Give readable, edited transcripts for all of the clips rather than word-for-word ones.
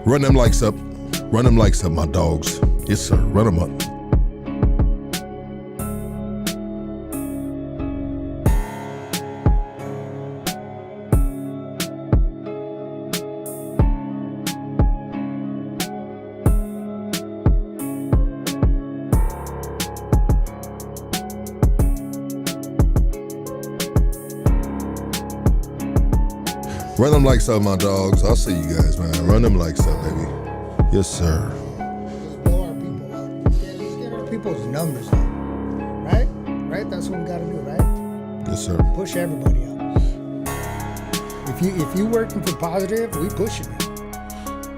Run them likes up. Run them likes up, my dogs. Yes, sir. Run them up. Run them likes up, my dogs. I'll see you guys, man. Run them likes up, baby. Yes, sir. Let's blow our people up. Yeah, let's get our people's numbers up. Right? Right? That's what we gotta do, right? Yes, sir. Push everybody up. If you working for positive, we pushing it.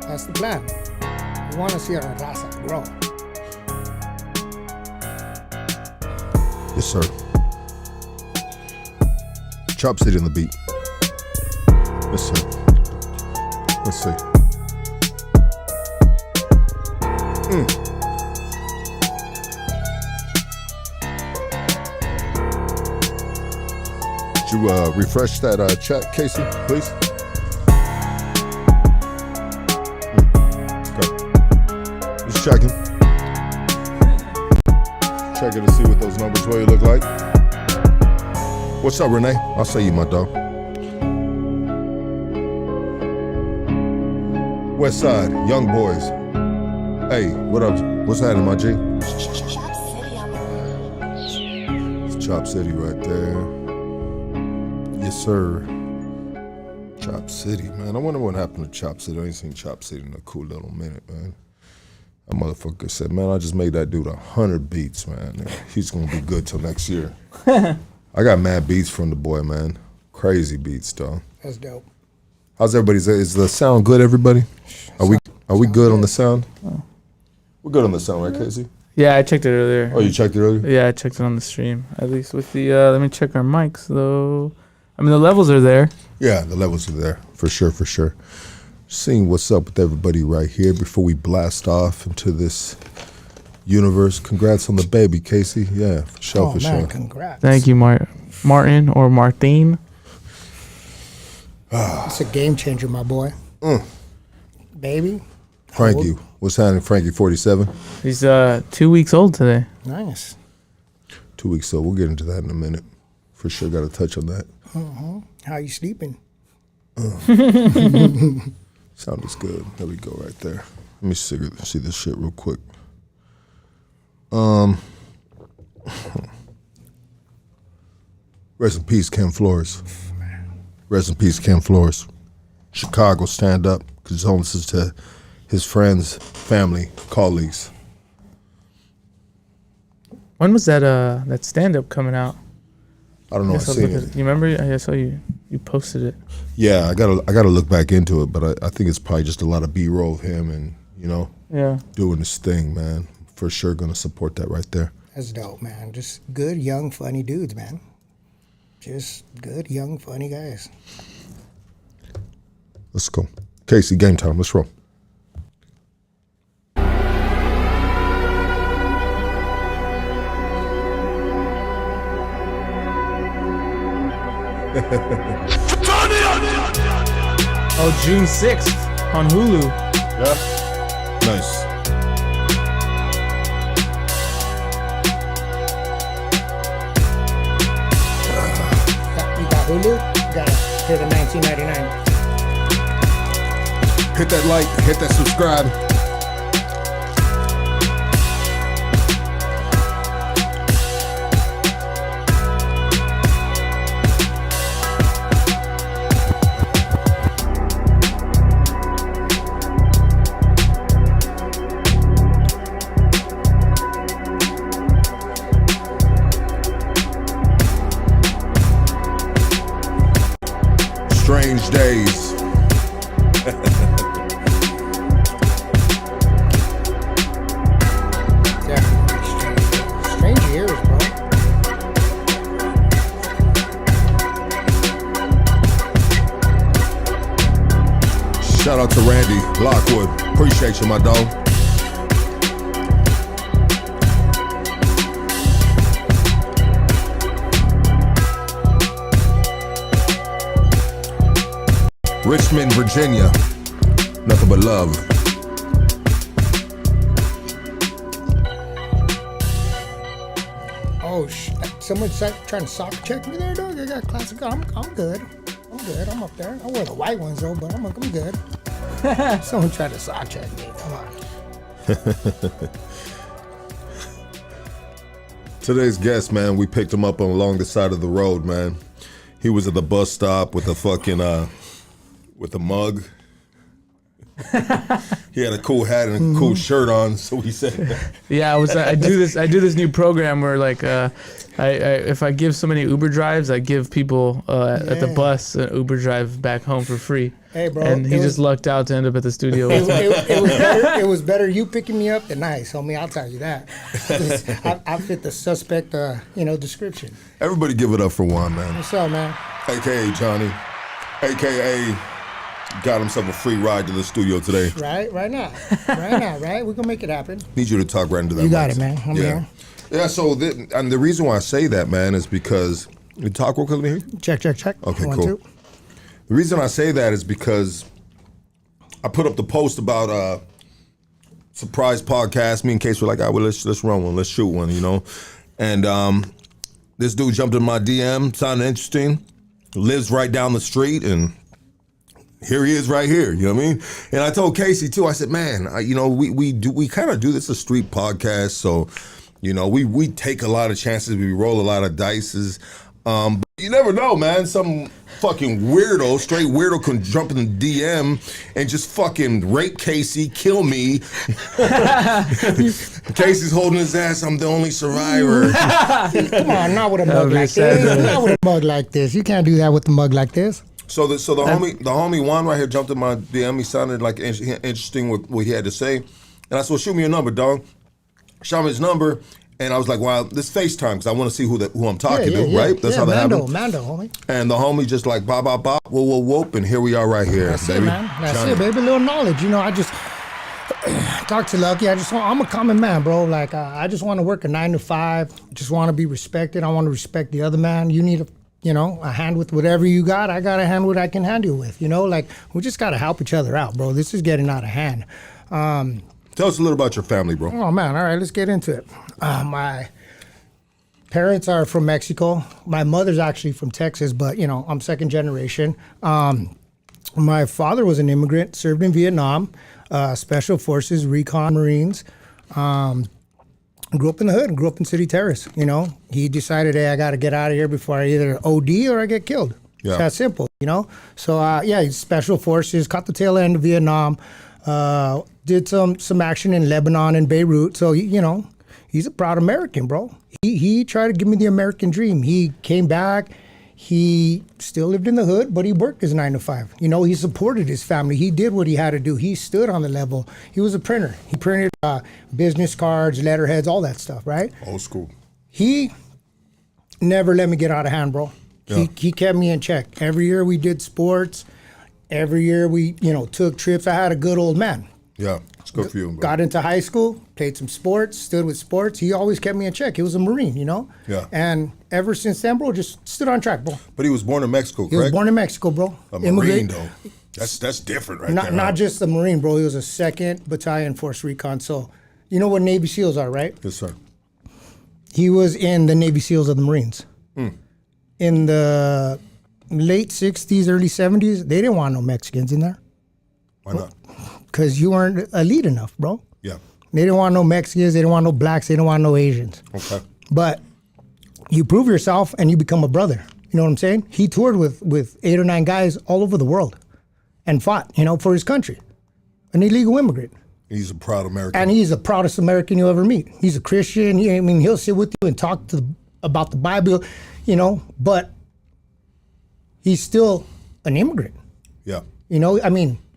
That's the plan. We wanna see our raza grow. Yes, sir. Chop City on the beat. Yes, sir. Let's see. Could you refresh that chat, Casey, please? Okay. Just checking. Checking to see what those numbers really look like. What's up, Renee? I'll say you, my dog. West Side, Young Boys. Hey, what up? What's happening, my G? It's Chop City right there. Yes, sir. Chop City, man. I wonder what happened to Chop City. I ain't seen Chop City in a cool little minute, man. That motherfucker said, man, I just made that dude 100 beats, man. He's gonna be good till next year. I got mad beats from the boy, man. Crazy beats, dog. That's dope. How's everybody's? Is the sound good, everybody? Are we good on the sound? Oh. We're good on the sound, right, Casey? Yeah, I checked it earlier. Oh, you checked it earlier? Yeah, I checked it on the stream. At least with the, let me check our mics, though. I mean, the levels are there. Yeah, the levels are there, for sure, for sure. Seeing what's up with everybody right here before we blast off into this universe. Congrats on the baby, Casey. Yeah, for sure, for sure. Congrats. Thank you, Martin or Martine. It's a game changer, my boy. Baby. Frankie. What's happening, Frankie? 47? He's 2 weeks old today. Nice. 2 weeks old. We'll get into that in a minute. For sure, got to touch on that. How you sleeping? Sound is good. There we go right there. Let me see this shit real quick. Rest in peace, Ken Flores. Rest in peace, Ken Flores. Chicago, stand up. Condolences to his friends, family, colleagues. When was that stand-up coming out? I don't know. I seen it. You remember? I saw you posted it. Yeah, I gotta look back into it, but I think it's probably just a lot of B-roll of him and, doing his thing, man. For sure gonna support that right there. That's dope, man. Just good, young, funny dudes, man. Just good, young, funny guys. Let's go. Casey, game time. Let's roll. Oh, June 6th on Hulu. Yeah. Nice. You got Hulu? You got to hit the $19.99. Hit that like, hit that subscribe. Strange days. Strange years, bro. Shout out to Randy Lockwood. Appreciate you, my dog. Richmond, Virginia. Nothing but love. Oh, someone's trying to sock check me there, dog. I got classic. I'm good. I'm good. I'm up there. I wear the white ones though, but I'm good. Someone tried to sock check me. Come on. Today's guest, man, we picked him up along the side of the road, man. He was at the bus stop with a fucking with a mug. He had a cool hat and a cool shirt on, so he said. Yeah, I do this new program where like if I give so many Uber drives, I give people at the bus an Uber drive back home for free. Hey, bro. And he just lucked out to end up at the studio. It was better you picking me up than nice, homie. I'll tell you that. I fit the suspect, description. Everybody give it up for Juan, man. What's up, man? AKA Johnny. AKA got himself a free ride to the studio today. Right now. Right? We're going to make it happen. Need you to talk right into that. You got it, man. I'm here. Yeah, so and the reason why I say that, man, is because, you talk real quick, let me hear? Check. Okay, 1, cool. 2. The reason I say that is because I put up the post about surprise podcast. Me and Case were like, well, let's run one, let's shoot one, And this dude jumped in my DM, sounded interesting, lives right down the street, and here he is right here, you know what I mean? And I told Casey too, I said, man, we kind of do this a street podcast, so, we take a lot of chances, we roll a lot of dices. But you never know, man. Some fucking weirdo, straight weirdo can jump in the DM and just fucking rape Casey, kill me. Casey's holding his ass, I'm the only survivor. Come on, not with a mug like this. Not with a mug like this. You can't do that with the mug like this. So the homie Juan right here jumped in my DM. He sounded like interesting with what he had to say. And I said, well, shoot me your number, dog. Shot me his number. And I was like, wow, this FaceTime, because I want to see who I'm talking to, right? That's how that happened. Mando, homie. And the homie just like, bop, bop, bop, whoop, and here we are right here, That's baby. it, man. That's it, baby. A little knowledge. I just talk to Lucky. I'm a common man, bro. Like, I just want to work a 9 to 5. Just want to be respected. I want to respect the other man. You need a hand with whatever you got. I got a hand what I can handle with. Like, we just got to help each other out, bro. This is getting out of hand. Tell us a little about your family, bro. Oh, man. All right, let's get into it. My parents are from Mexico. My mother's actually from Texas, but, I'm second generation. My father was an immigrant, served in Vietnam, Special Forces, Recon Marines. Grew up in the hood, grew up in City Terrace, He decided, hey, I got to get out of here before I either OD or I get killed. Yeah. It's that simple, So, he's Special Forces, caught the tail end of Vietnam. Did some action in Lebanon and Beirut. So, he's a proud American, bro. He tried to give me the American dream. He came back. He still lived in the hood, but he worked his 9 to 5. He supported his family. He did what he had to do. He stood on the level. He was a printer. He printed business cards, letterheads, all that stuff, right? Old school. He never let me get out of hand, bro. Yeah. He kept me in check. Every year we did sports. Every year we, took trips. I had a good old man. Yeah, it's good for you, bro. Got into high school, played some sports, stood with sports. He always kept me in check. He was a Marine, Yeah. And ever since then, bro, just stood on track, bro. But he was born in Mexico, correct? He was born in Mexico, bro. A Marine, though. That's different right there. Not just a Marine, bro. He was a 2nd Battalion Force Recon. So, you know what Navy SEALs are, right? Yes, sir. He was in the Navy SEALs of the Marines. In the late 60s, early 70s, they didn't want no Mexicans in there. Why not? Because you weren't elite enough, bro. Yeah. They didn't want no Mexicans. They didn't want no blacks. They didn't want no Asians. Okay. But you prove yourself and you become a brother. You know what I'm saying? He toured with 8 or 9 guys all over the world and fought, for his country. An illegal immigrant. He's a proud American. And he's the proudest American you'll ever meet. He's a Christian. He'll sit with you and talk about the Bible, but he's still an immigrant. Yeah.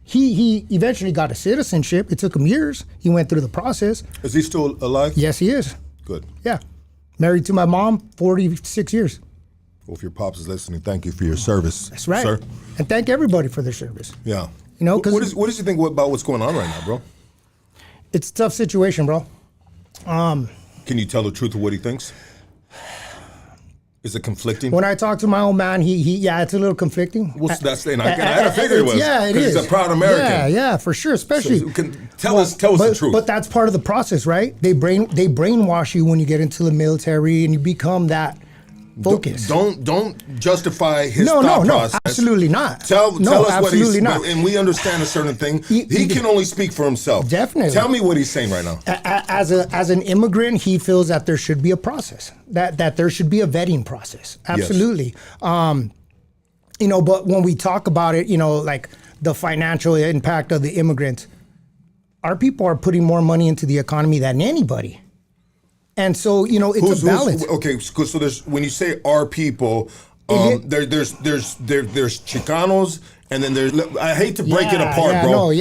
He eventually got a citizenship. It took him years. He went through the process. Is he still alive? Yes, he is. Good. Yeah. Married to my mom, 46 years. Well, if your pops is listening, thank you for your service. That's right. Sir. And thank everybody for their service. Yeah. What does you think about what's going on right now, bro? It's a tough situation, bro. Can you tell the truth of what he thinks? Is it conflicting? When I talk to my old man, yeah, it's a little conflicting. Well, that's the thing. I had to figure it was. Yeah, it is. He's a proud American. Yeah, for sure. Especially, so tell us the truth. But that's part of the process, right? They brainwash you when you get into the military and you become that focus. Don't justify his thought process. Absolutely not. Tell us what he's not. And we understand a certain thing. He can only speak for himself. Definitely. Tell me what he's saying right now. As an immigrant, he feels that there should be a process. That there should be a vetting process. Absolutely. Yes. But when we talk about it, like the financial impact of the immigrants, our people are putting more money into the economy than anybody. And so, it's a balance. Okay, so there's, when you say our people, there's Chicanos, and then there's, I hate to break it apart, bro.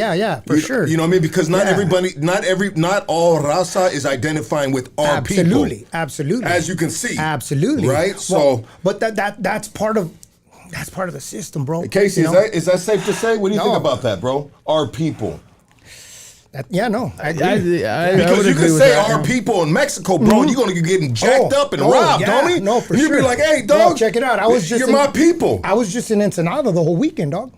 For sure. You know what I mean? Because not everybody, not all raza is identifying with our people. Absolutely. As you can see. Absolutely. Right? So, but that's part of the system, bro. Casey, is that safe to say? What do you think about that, bro? Our people. I agree. Because you can say our people in Mexico, bro, and you're going to get getting jacked up and robbed, homie. No, for and sure. You'll be like, hey, dog. No, check it out. You're my people. I was just in Ensenada the whole weekend, dog.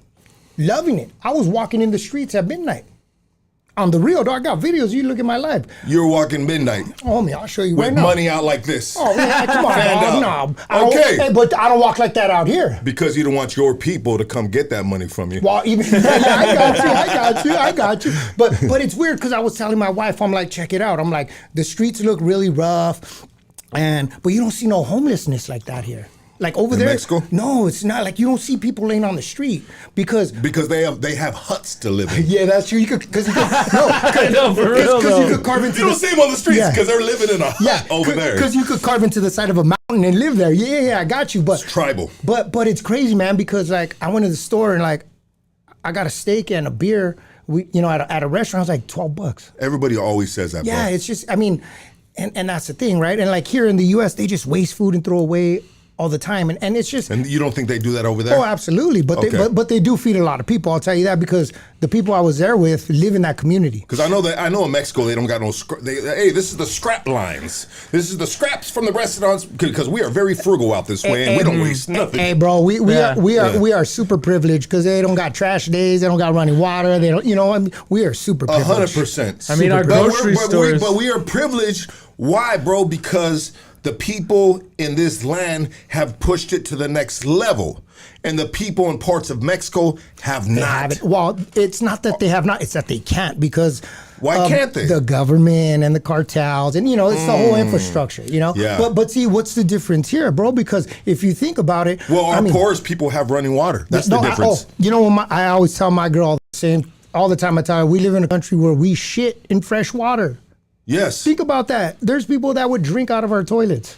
Loving it. I was walking in the streets at midnight. On the real, dog. I got videos. You look at my life. You're walking midnight. Homie, I'll show you with right now. With money out like this. Oh, yeah, come on, dog. No. Okay. But I don't walk like that out here. Because you don't want your people to come get that money from you. Well, even I got you. But it's weird because I was telling my wife, I'm like, check it out. I'm like, the streets look really rough, but you don't see no homelessness like that here. Like over there, Mexico? No, it's not. Like you don't see people laying on the street because they have huts to live in. Yeah, that's true. You could for real. Because you could carve into. You don't see them on the streets because they're living in a hut over there. Because you could carve into the side of a mountain and live there. Yeah, I got you. But it's tribal. But it's crazy, man. Because like I went to the store and like I got a steak and a beer. At a restaurant, it was like $12. Everybody always says that. Yeah, bro. it's just and that's the thing, right? And like here in the U.S., they just waste food and throw away all the time, and it's just. And you don't think they do that over there? Oh, absolutely, but they do feed a lot of people. I'll tell you that because the people I was there with live in that community. Because I know in Mexico they don't got no. Hey, this is the scrap lines. This is the scraps from the restaurants because we are very frugal out this way and we don't waste nothing. Hey, bro, we are super privileged because they don't got trash days, they don't got running water, they don't. We are super privileged. 100%. I mean, our grocery stores. But we are privileged. Why, bro? Because the people in this land have pushed it to the next level. And the people in parts of Mexico have not. Well, it's not that they have not, it's that they can't because why can't they? The government and the cartels and, it's the whole infrastructure, Yeah. But see, what's the difference here, bro? Because if you think about it. Well, our poorest people have running water. That's the difference. I always tell my girl all the time I tell her, we live in a country where we shit in fresh water. Yes. Think about that. There's people that would drink out of our toilets.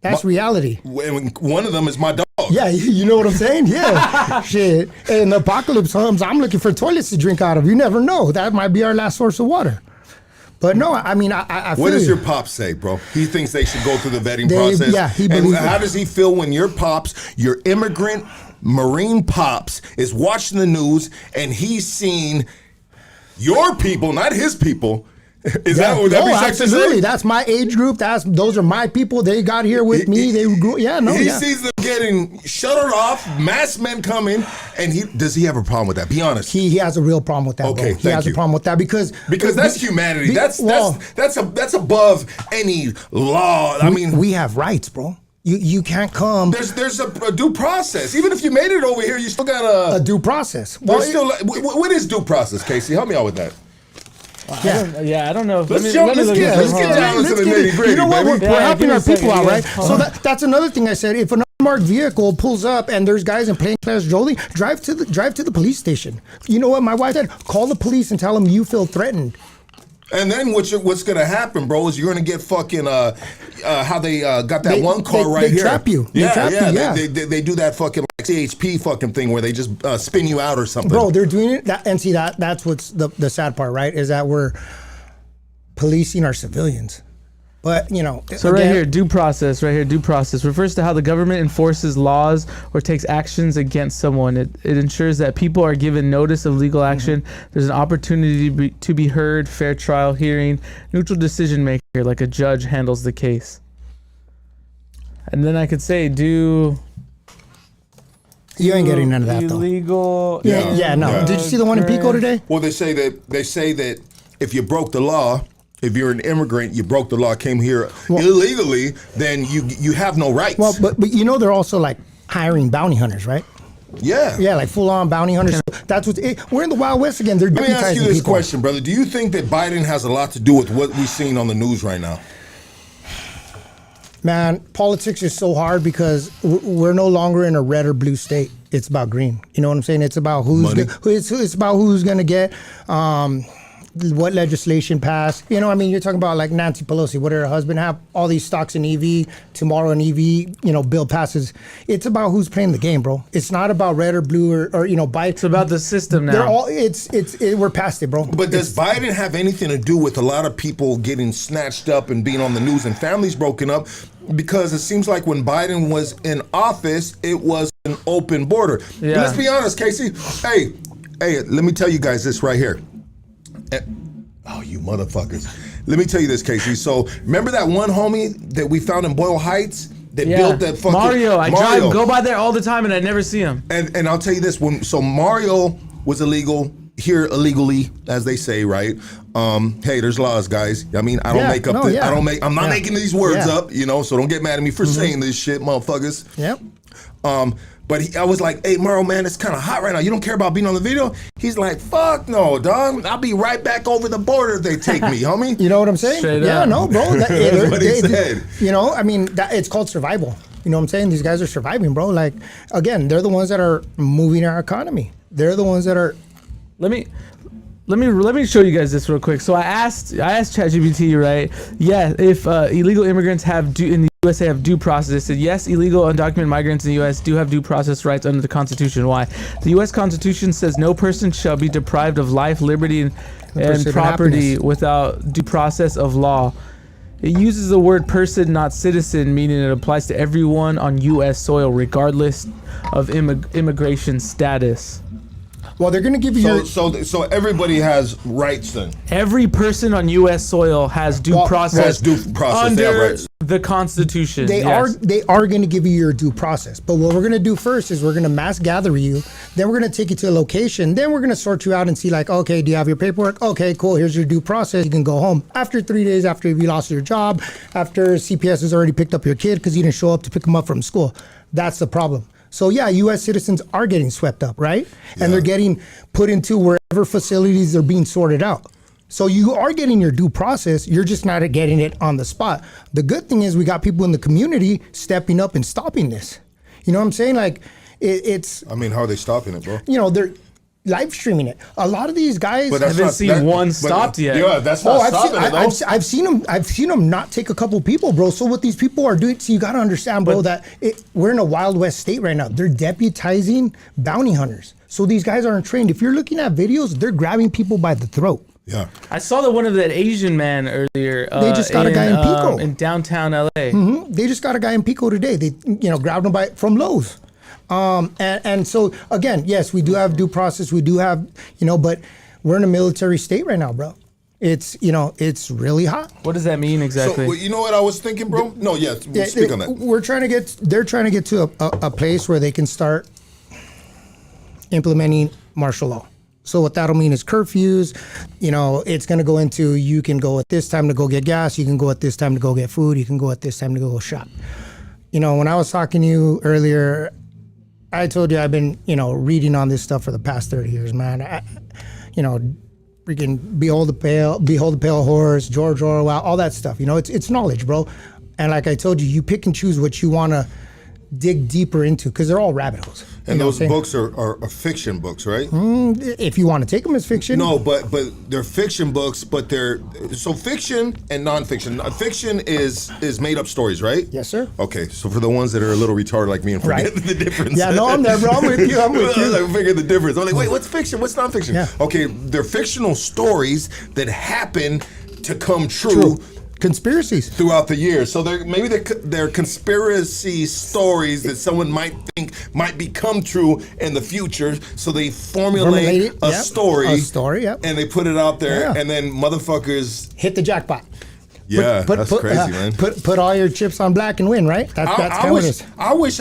That's reality. One of them is my dog. Yeah, you know what I'm saying? Yeah. Shit. In the apocalypse comes, I'm looking for toilets to drink out of. You never know. That might be our last source of water. But no, I mean, I feel what does your pops say, bro? He thinks they should go through the vetting process. Yeah, he believes And how does he feel when your pops, your immigrant Marine pops, is watching the news and he's seen your people, not his people. Would that be safe to say? That's my age group. Those are my people. They got here with me. They grew. He sees them getting shuttered off. Masked men come in, and does he have a problem with that? Be honest. He has a real problem with that. Okay, he has a problem with that because that's humanity. That's above any law. I mean, we have rights, bro. You can't come. There's a due process. Even if you made it over here, you still got a due process. Well, what is due process, Casey? Help me out with that. I don't know. Let's get down to the nitty-gritty. You know what? Baby. We're helping our people out, right? So that's another thing I said. If an unmarked vehicle pulls up and there's guys in plainclothes jolting, drive to the police station. You know what my wife said? Call the police and tell them you feel threatened. And then what's going to happen, bro, is you're going to get fucking how they got that one car right here. They trap you. They do that fucking like CHP fucking thing where they just spin you out or something. Bro, they're doing it. That's what's the sad part, right? Is that we're policing our civilians. But, So right here, due process refers to how the government enforces laws or takes actions against someone. It ensures that people are given notice of legal action. There's an opportunity to be heard, fair trial, hearing, neutral decision maker, like a judge handles the case. And then I could say do. You ain't getting none of that though. Illegal. Yeah, no. Did you see the one in Pico today? Well, they say that if you broke the law, if you're an immigrant, you broke the law, came here illegally, then you have no rights. Well, but you know they're also like hiring bounty hunters, right? Yeah. Yeah, like full on bounty hunters. That's what we're in the Wild West again. They're Let me ask you this people. question, brother. Do you think that Biden has a lot to do with what we're seeing on the news right now? Man, politics is so hard because we're no longer in a red or blue state. It's about green. You know what I'm saying? It's about it's about who's going to get what legislation passed. You know, I mean, you're talking about like Nancy Pelosi. What did her husband have? All these stocks in EV. Tomorrow an EV, bill passes. It's about who's playing the game, bro. It's not about red or blue or Biden. It's about the system now. They're all. We're past it, bro. But does Biden have anything to do with a lot of people getting snatched up and being on the news and families broken up? Because it seems like when Biden was in office, it was an open border. Yeah. Let's be honest, Casey. Hey, let me tell you guys this right here. Oh, you motherfuckers. Let me tell you this, Casey. So remember that one homie that we found in Boyle Heights that built that fucking... Mario. I go by there all the time and I never see him. And I'll tell you this. So Mario was illegal, here illegally, as they say, right? Hey, there's laws, guys. I mean, I'm not making these words up, so don't get mad at me for saying this shit, motherfuckers. Yep. But I was like, hey, Mario, man, it's kind of hot right now. You don't care about being on the video? He's like, fuck no, dog. I'll be right back over the border if they take me, homie. You know what I'm saying? Straight yeah, up. no, bro. That's what he said. I mean, it's called survival. You know what I'm saying? These guys are surviving, bro. Like, again, they're the ones that are moving our economy. They're the ones that are... Let me show you guys this real quick. So I asked ChatGPT, right? Yeah, if illegal immigrants in the USA have due process. It said yes, illegal undocumented migrants in the U.S. do have due process rights under the Constitution. Why? The U.S. Constitution says no person shall be deprived of life, liberty, and property without due process of law. It uses the word person, not citizen, meaning it applies to everyone on U.S. soil, regardless of immigration status. Well, they're going to give you So everybody has rights then? Every person on U.S. soil has due process under the Constitution. They are going to give you your due process. But what we're going to do first is we're going to mass gather you. Then we're going to take you to a location. Then we're going to sort you out and see like, okay, do you have your paperwork? Okay, cool. Here's your due process. You can go home. After 3 days, after you lost your job, after CPS has already picked up your kid because you didn't show up to pick him up from school. That's the problem. So yeah, U.S. citizens are getting swept up, right? And they're getting put into wherever facilities they're being sorted out. So you are getting your due process. You're just not getting it on the spot. The good thing is we got people in the community stepping up and stopping this. You know what I'm saying? Like it's. I mean, how are they stopping it, bro? They're live streaming it. A lot of these guys haven't seen one stopped yet. Yeah, that's not stopping it, though. I've seen them not take a couple people, bro. So what these people are doing, so you got to understand, bro, that we're in a Wild West state right now. They're deputizing bounty hunters. So these guys aren't trained. If you're looking at videos, they're grabbing people by the throat. Yeah. I saw the one of that Asian man earlier. They just got a guy in Pico. In downtown LA. Mm-hmm. They just got a guy in Pico today. They grabbed him from Lowe's. And so again, yes, we do have due process. We do have, but we're in a military state right now, bro. It's, it's really hot. What does that mean exactly? So, you know what I was thinking, bro? Speak on that. They're trying to get to a place where they can start implementing martial law. So what that'll mean is curfews. It's going to go into, you can go at this time to go get gas. You can go at this time to go get food. You can go at this time to go shop. When I was talking to you earlier, I told you I've been, reading on this stuff for the past 30 years, man. Freaking Behold the Pale Horse, George Orwell, all that stuff. It's knowledge, bro. And like I told you, you pick and choose what you want to dig deeper into because they're all rabbit holes. And those books are fiction books, right? If you want to take them as fiction. No, but they're fiction books, but so fiction and nonfiction. Fiction is made up stories, right? Yes, sir. Okay, so for the ones that are a little retarded like me and forget the difference. Yeah, no, I'm there, bro. I'm with you. I figure the difference. I'm like, wait, what's fiction? What's nonfiction? Yeah. Okay, they're fictional stories that happen to come true. Conspiracies throughout the years. So they're conspiracy stories that someone might think might become true in the future. So they formulate a story. A story, yep. And they put it out there, and then motherfuckers hit the jackpot. Yeah, that's crazy, man. Put all your chips on black and win, right? That's kind of it. I wish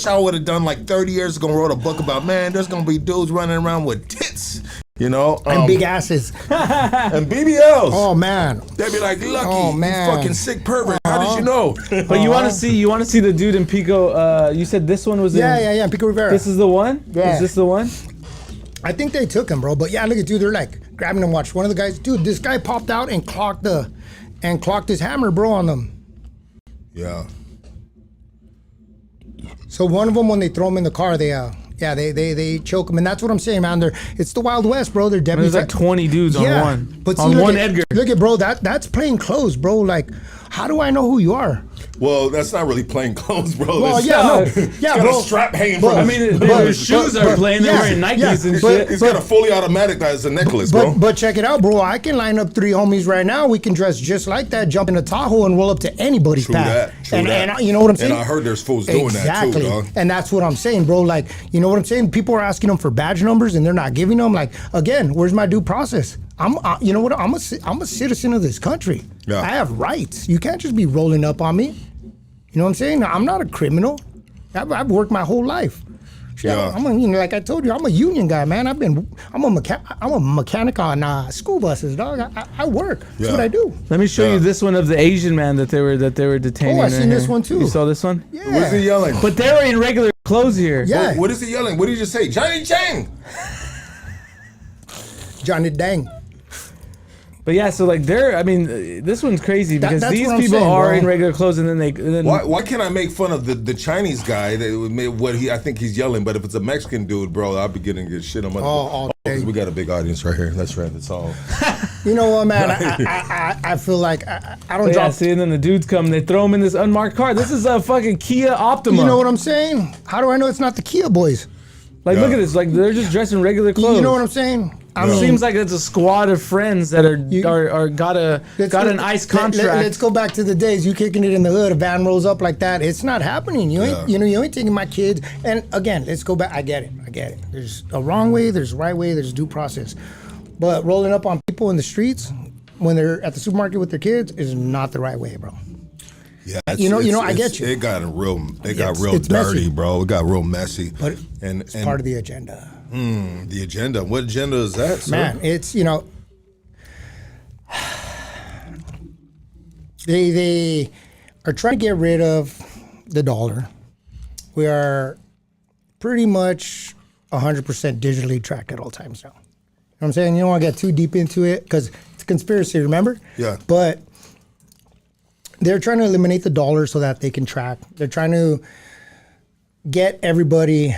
I would have done like 30 years ago and wrote a book about, man, there's gonna be dudes running around with tits, you know, and big asses and BBLs. Oh man, they'd be like, Lucky, oh, man. you fucking sick pervert. How did you know? But you want to see the dude in Pico? You said this one was yeah, Pico Rivera. This is the one. Yeah. Is this the one? I think they took him, bro. But yeah, look at dude. They're like grabbing him. Watch one of the guys, dude. This guy popped out and clocked his hammer, bro, on them. Yeah. So one of them, when they throw him in the car, they choke him, and that's what I'm saying, man. It's the Wild West, bro. They're definitely there's like 20 dudes on one. But on one Edgar. Look at bro. That's plain clothes, bro. Like, how do I know who you are? Well, that's not really plain clothes, bro. Well, It's yeah, got bro. a strap hanging Bro, from. I mean, their shoes are plain. They're wearing Nikes and shit. He's got a fully automatic as a necklace, bro. But check it out, bro. I can line up 3 homies right now. We can dress just like that, jump in a Tahoe, and roll up to anybody's pad. True that. And you know what I'm saying? And I heard there's fools doing that too, dog. And that's what I'm saying, bro. Like, you know what I'm saying? People are asking them for badge numbers, and they're not giving them. Like, again, where's my due process? You know what? I'm a citizen of this country. Yeah. I have rights. You can't just be rolling up on me. You know what I'm saying? I'm not a criminal. I've worked my whole life. Yeah. Like I told you, I'm a union guy, man. I'm a mechanic on school buses, dog. I work. That's what I do. Let me show you this one of the Asian man that they were detaining. Oh, I seen this one too. You saw this one? Yeah. What is he yelling? But they were in regular clothes here. Yeah. What is he yelling? What did he just say? Johnny Chang. Johnny Dang. But yeah, so like this one's crazy because that's these what I'm people saying, are bro. in regular clothes and then Why can't I make fun of the Chinese guy I think he's yelling, but if it's a Mexican dude, bro, I'll be getting good shit on my because we got a big audience right here. That's right. That's all. You know what, man? I feel like I don't drop. See, and then the dudes come, they throw them in this unmarked car. This is a fucking Kia Optima. You know what I'm saying? How do I know it's not the Kia boys? Like, look at this. Like, they're just dressed in regular clothes. You know what I'm saying? I mean, seems like it's a squad of friends that got an ICE contract. Let's go back to the days you kicking it in the hood. A van rolls up like that. It's not happening. You ain't you ain't taking my kids. And again, let's go back. I get it. There's a wrong way. There's a right way. There's due process. But rolling up on people in the streets when they're at the supermarket with their kids is not the right way, bro. Yeah, I get you. It got real dirty, messy. bro. It got real messy. But it's part of the agenda. The agenda. What agenda is that, sir? Man, it's they are trying to get rid of the dollar. We are pretty much 100% digitally tracked at all times now. You know what I'm saying? You don't want to get too deep into it because it's a conspiracy, remember? Yeah. But they're trying to eliminate the dollar so that they can track. They're trying to get everybody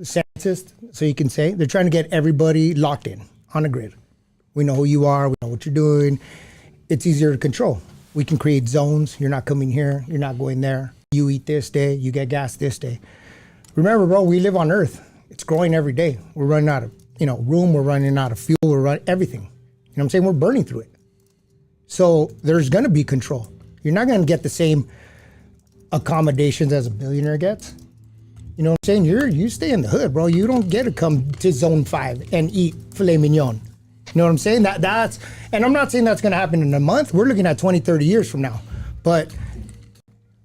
scientist, so you can say. They're trying to get everybody locked in on a grid. We know who you are. We know what you're doing. It's easier to control. We can create zones. You're not coming here. You're not going there. You eat this day. You get gas this day. Remember, bro, we live on Earth. It's growing every day. We're running out of room. We're running out of fuel. We're running everything. You know what I'm saying? We're burning through it. So there's going to be control. You're not going to get the same accommodations as a billionaire gets. You know what I'm saying? You stay in the hood, bro. You don't get to come to Zone 5 and eat filet mignon. You know what I'm saying? That's and I'm not saying that's going to happen in a month. We're looking at 20, 30 years from now. But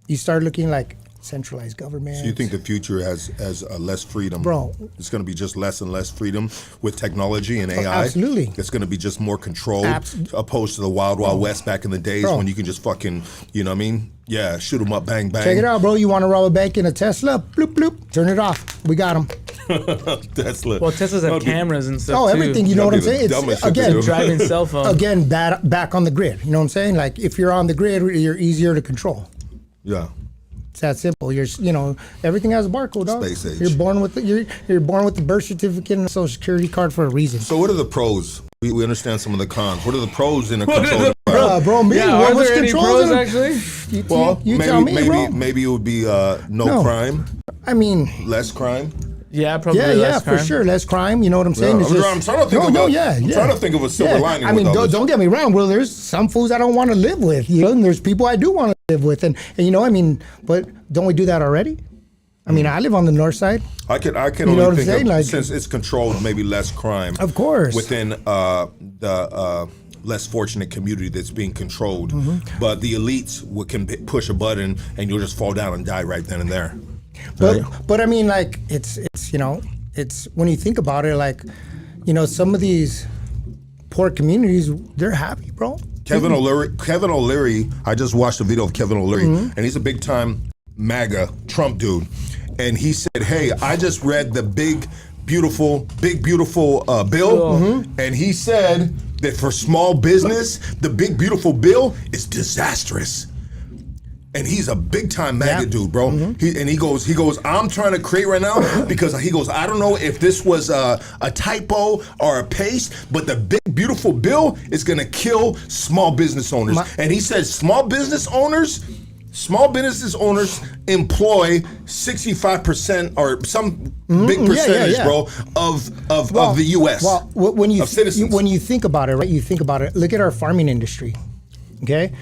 you start looking like centralized government. So you think the future has less freedom? Bro. It's going to be just less and less freedom with technology and AI? Absolutely. It's going to be just more controlled opposed to the Wild Wild West back in the days when you can just fucking, you know what I mean? Yeah, shoot them up, bang, bang. Check it out, bro. You want to rob a bank in a Tesla? Bloop, bloop. Turn it off. We got them. Tesla. Well, Teslas have cameras and stuff too. Everything. You know what I'm saying? It's, again, driving cell phone. Again, back on the grid. You know what I'm saying? Like, if you're on the grid, you're easier to control. Yeah. It's that simple. Everything has a barcode, dog. Space age. You're born with the birth certificate and a social security card for a reason. So what are the pros? We understand some of the cons. What are the pros in a controlled environment? Bro, me. Yeah, what are was there any controls pros actually? You tell me, bro. Maybe it would be no crime, I mean, less crime. Yeah, probably. yeah, less crime. for sure, less crime. You know what I'm saying? I'm trying to think I'm trying to think of a silver lining. I mean, with all this. don't get me wrong. Well, there's some fools I don't want to live with. You know, and there's people I do want to live with, and you know, I mean, but don't we do that already? I mean, I live on the north side. I can You know what only I'm think saying? of, Like, since it's controlled, maybe less crime. Of course. Within the less fortunate community that's being controlled. But the elites can push a button and you'll just fall down and die right then and there. But I mean, like, it's you know, it's when you think about it, like, you know, some of these poor communities, they're happy, bro. Kevin O'Leary, I just watched a video of Kevin O'Leary, and he's a big time MAGA Trump dude. And he said, hey, I just read the big beautiful bill, and he said that for small business, the big beautiful bill is disastrous. And he's a big time MAGA dude, bro. He goes, I'm trying to create right now because he goes, I don't know if this was a typo or a paste, but the big beautiful bill is gonna kill small business owners. And he said small business owners employ 65% or some big percentage, bro, of the U.S. Well, when you citizens. When you think about it, right? You think about it. Look at our farming industry. Okay,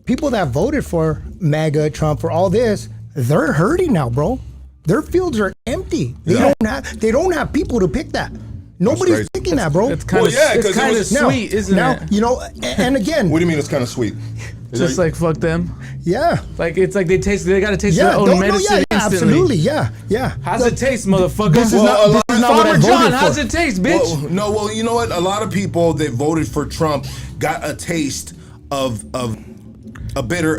people that voted for MAGA, Trump, for all this, they're hurting now, bro. Their fields are empty. They don't have people to pick that. Nobody's picking that, bro. It's kind of sweet, isn't it? You know, and again. What do you mean it's kind of sweet? Just like fuck them. Yeah. Like it's like they gotta taste their own medicine instantly. Absolutely. Yeah. How's it taste, motherfucker? This is not what I Farmer voted John, for. how's it taste, bitch? Well, you know what? A lot of people that voted for Trump got a taste of a bitter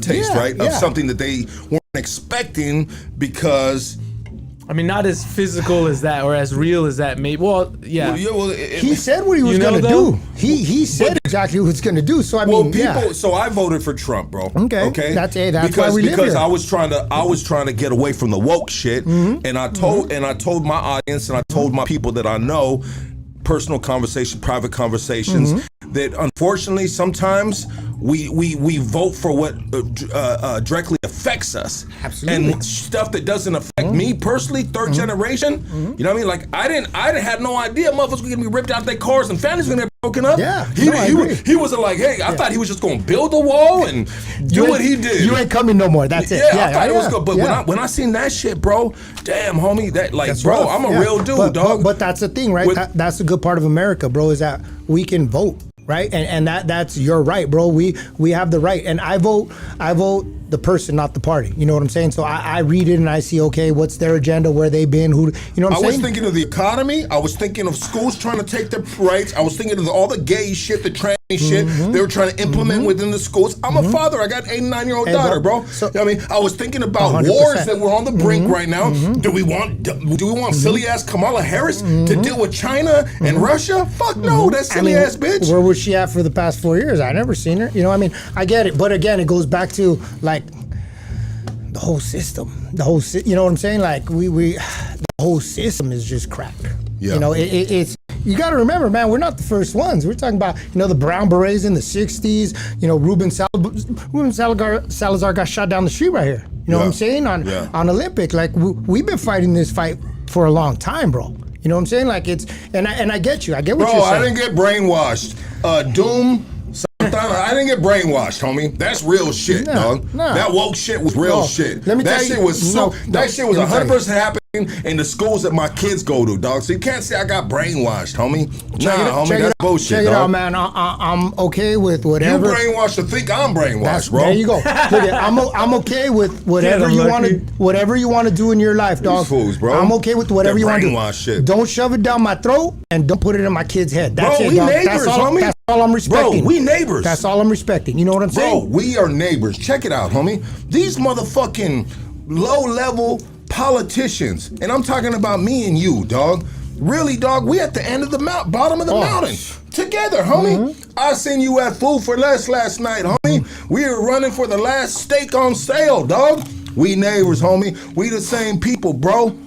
taste, right? Of something that they weren't expecting because. I mean, not as physical as that or as real as that. Maybe. Well, yeah. He said what he was going to do. He said exactly what he was going to do. So I mean, So I voted for Trump, bro. Okay. That's why we live here. Because I was trying to get away from the woke shit, and I told my audience and I told my people that I know, personal conversation, private conversations, that unfortunately sometimes we vote for what directly affects us. Absolutely. And stuff that doesn't affect me personally, third generation. You know what I mean? Like I had no idea motherfuckers were gonna be ripped out their cars and families were gonna get broken up. Yeah. He wasn't like, hey, I thought he was just gonna build a wall and do what he did. You ain't coming no more. That's it. I thought it was good. But when I seen that shit, bro, damn homie, that like that's bro, rough. I'm a real dude, dog. But that's the thing, right? That's the good part of America, bro, is that we can vote. Right, and that's your right, bro. We have the right, and I vote the person, not the party. You know what I'm saying? So I read it and I see, okay, what's their agenda, where they've been, who, you know what I'm saying? I was thinking of the economy. I was thinking of schools trying to take their rights. I was thinking of all the gay shit, the trans shit they were trying to implement within the schools. I'm a father. I got an 89-year-old daughter, bro. So, you know what I mean? I was thinking about 100%. Wars that were on the brink right now. Do we want silly ass Kamala Harris to deal with China and Russia? Fuck no, that silly ass bitch. Where was she at for the past 4 years? I never seen her. You know, I mean, I get it, but again, it goes back to like the whole system. You know what I'm saying? Like the whole system is just cracked. Yeah. You know, it's. You got to remember, man, we're not the first ones. We're talking about, you know, the Brown Berets in the 60s. You know, Ruben Salazar got shot down the street right here. You know what I'm saying? On Olympic. Like, we've been fighting this fight for a long time, bro. You know what I'm saying? Like, it's, and I get you. I get what you're saying. Bro, I didn't get brainwashed. Doom. I didn't get brainwashed, homie. That's real shit, dog. That woke shit was real shit. Let me tell you, that shit was 100% happening in the schools that my kids go to, dog. So you can't say I got brainwashed, homie. Homie, that's bullshit, Check dog. it out, man. I'm okay with whatever. You brainwashed to think I'm brainwashed, bro. There you go. Look at, I'm okay with whatever you want to do in your life, dog. Fools, bro. I'm okay with whatever you want to do. Shit. Don't shove it down my throat and don't put it in my kid's head. That's bro, it, we dog. neighbors, homie. That's all I'm respecting. Bro, we neighbors. That's all I'm respecting. You know what I'm saying? Bro, we are neighbors. Check it out, homie. These motherfucking low-level politicians, and I'm talking about me and you, dog. Really, dog, we at the end of the bottom of the mountain. Together, homie. I seen you at Food for Less last night, homie. We were running for the last steak on sale, dog. We neighbors, homie. We the same people, bro.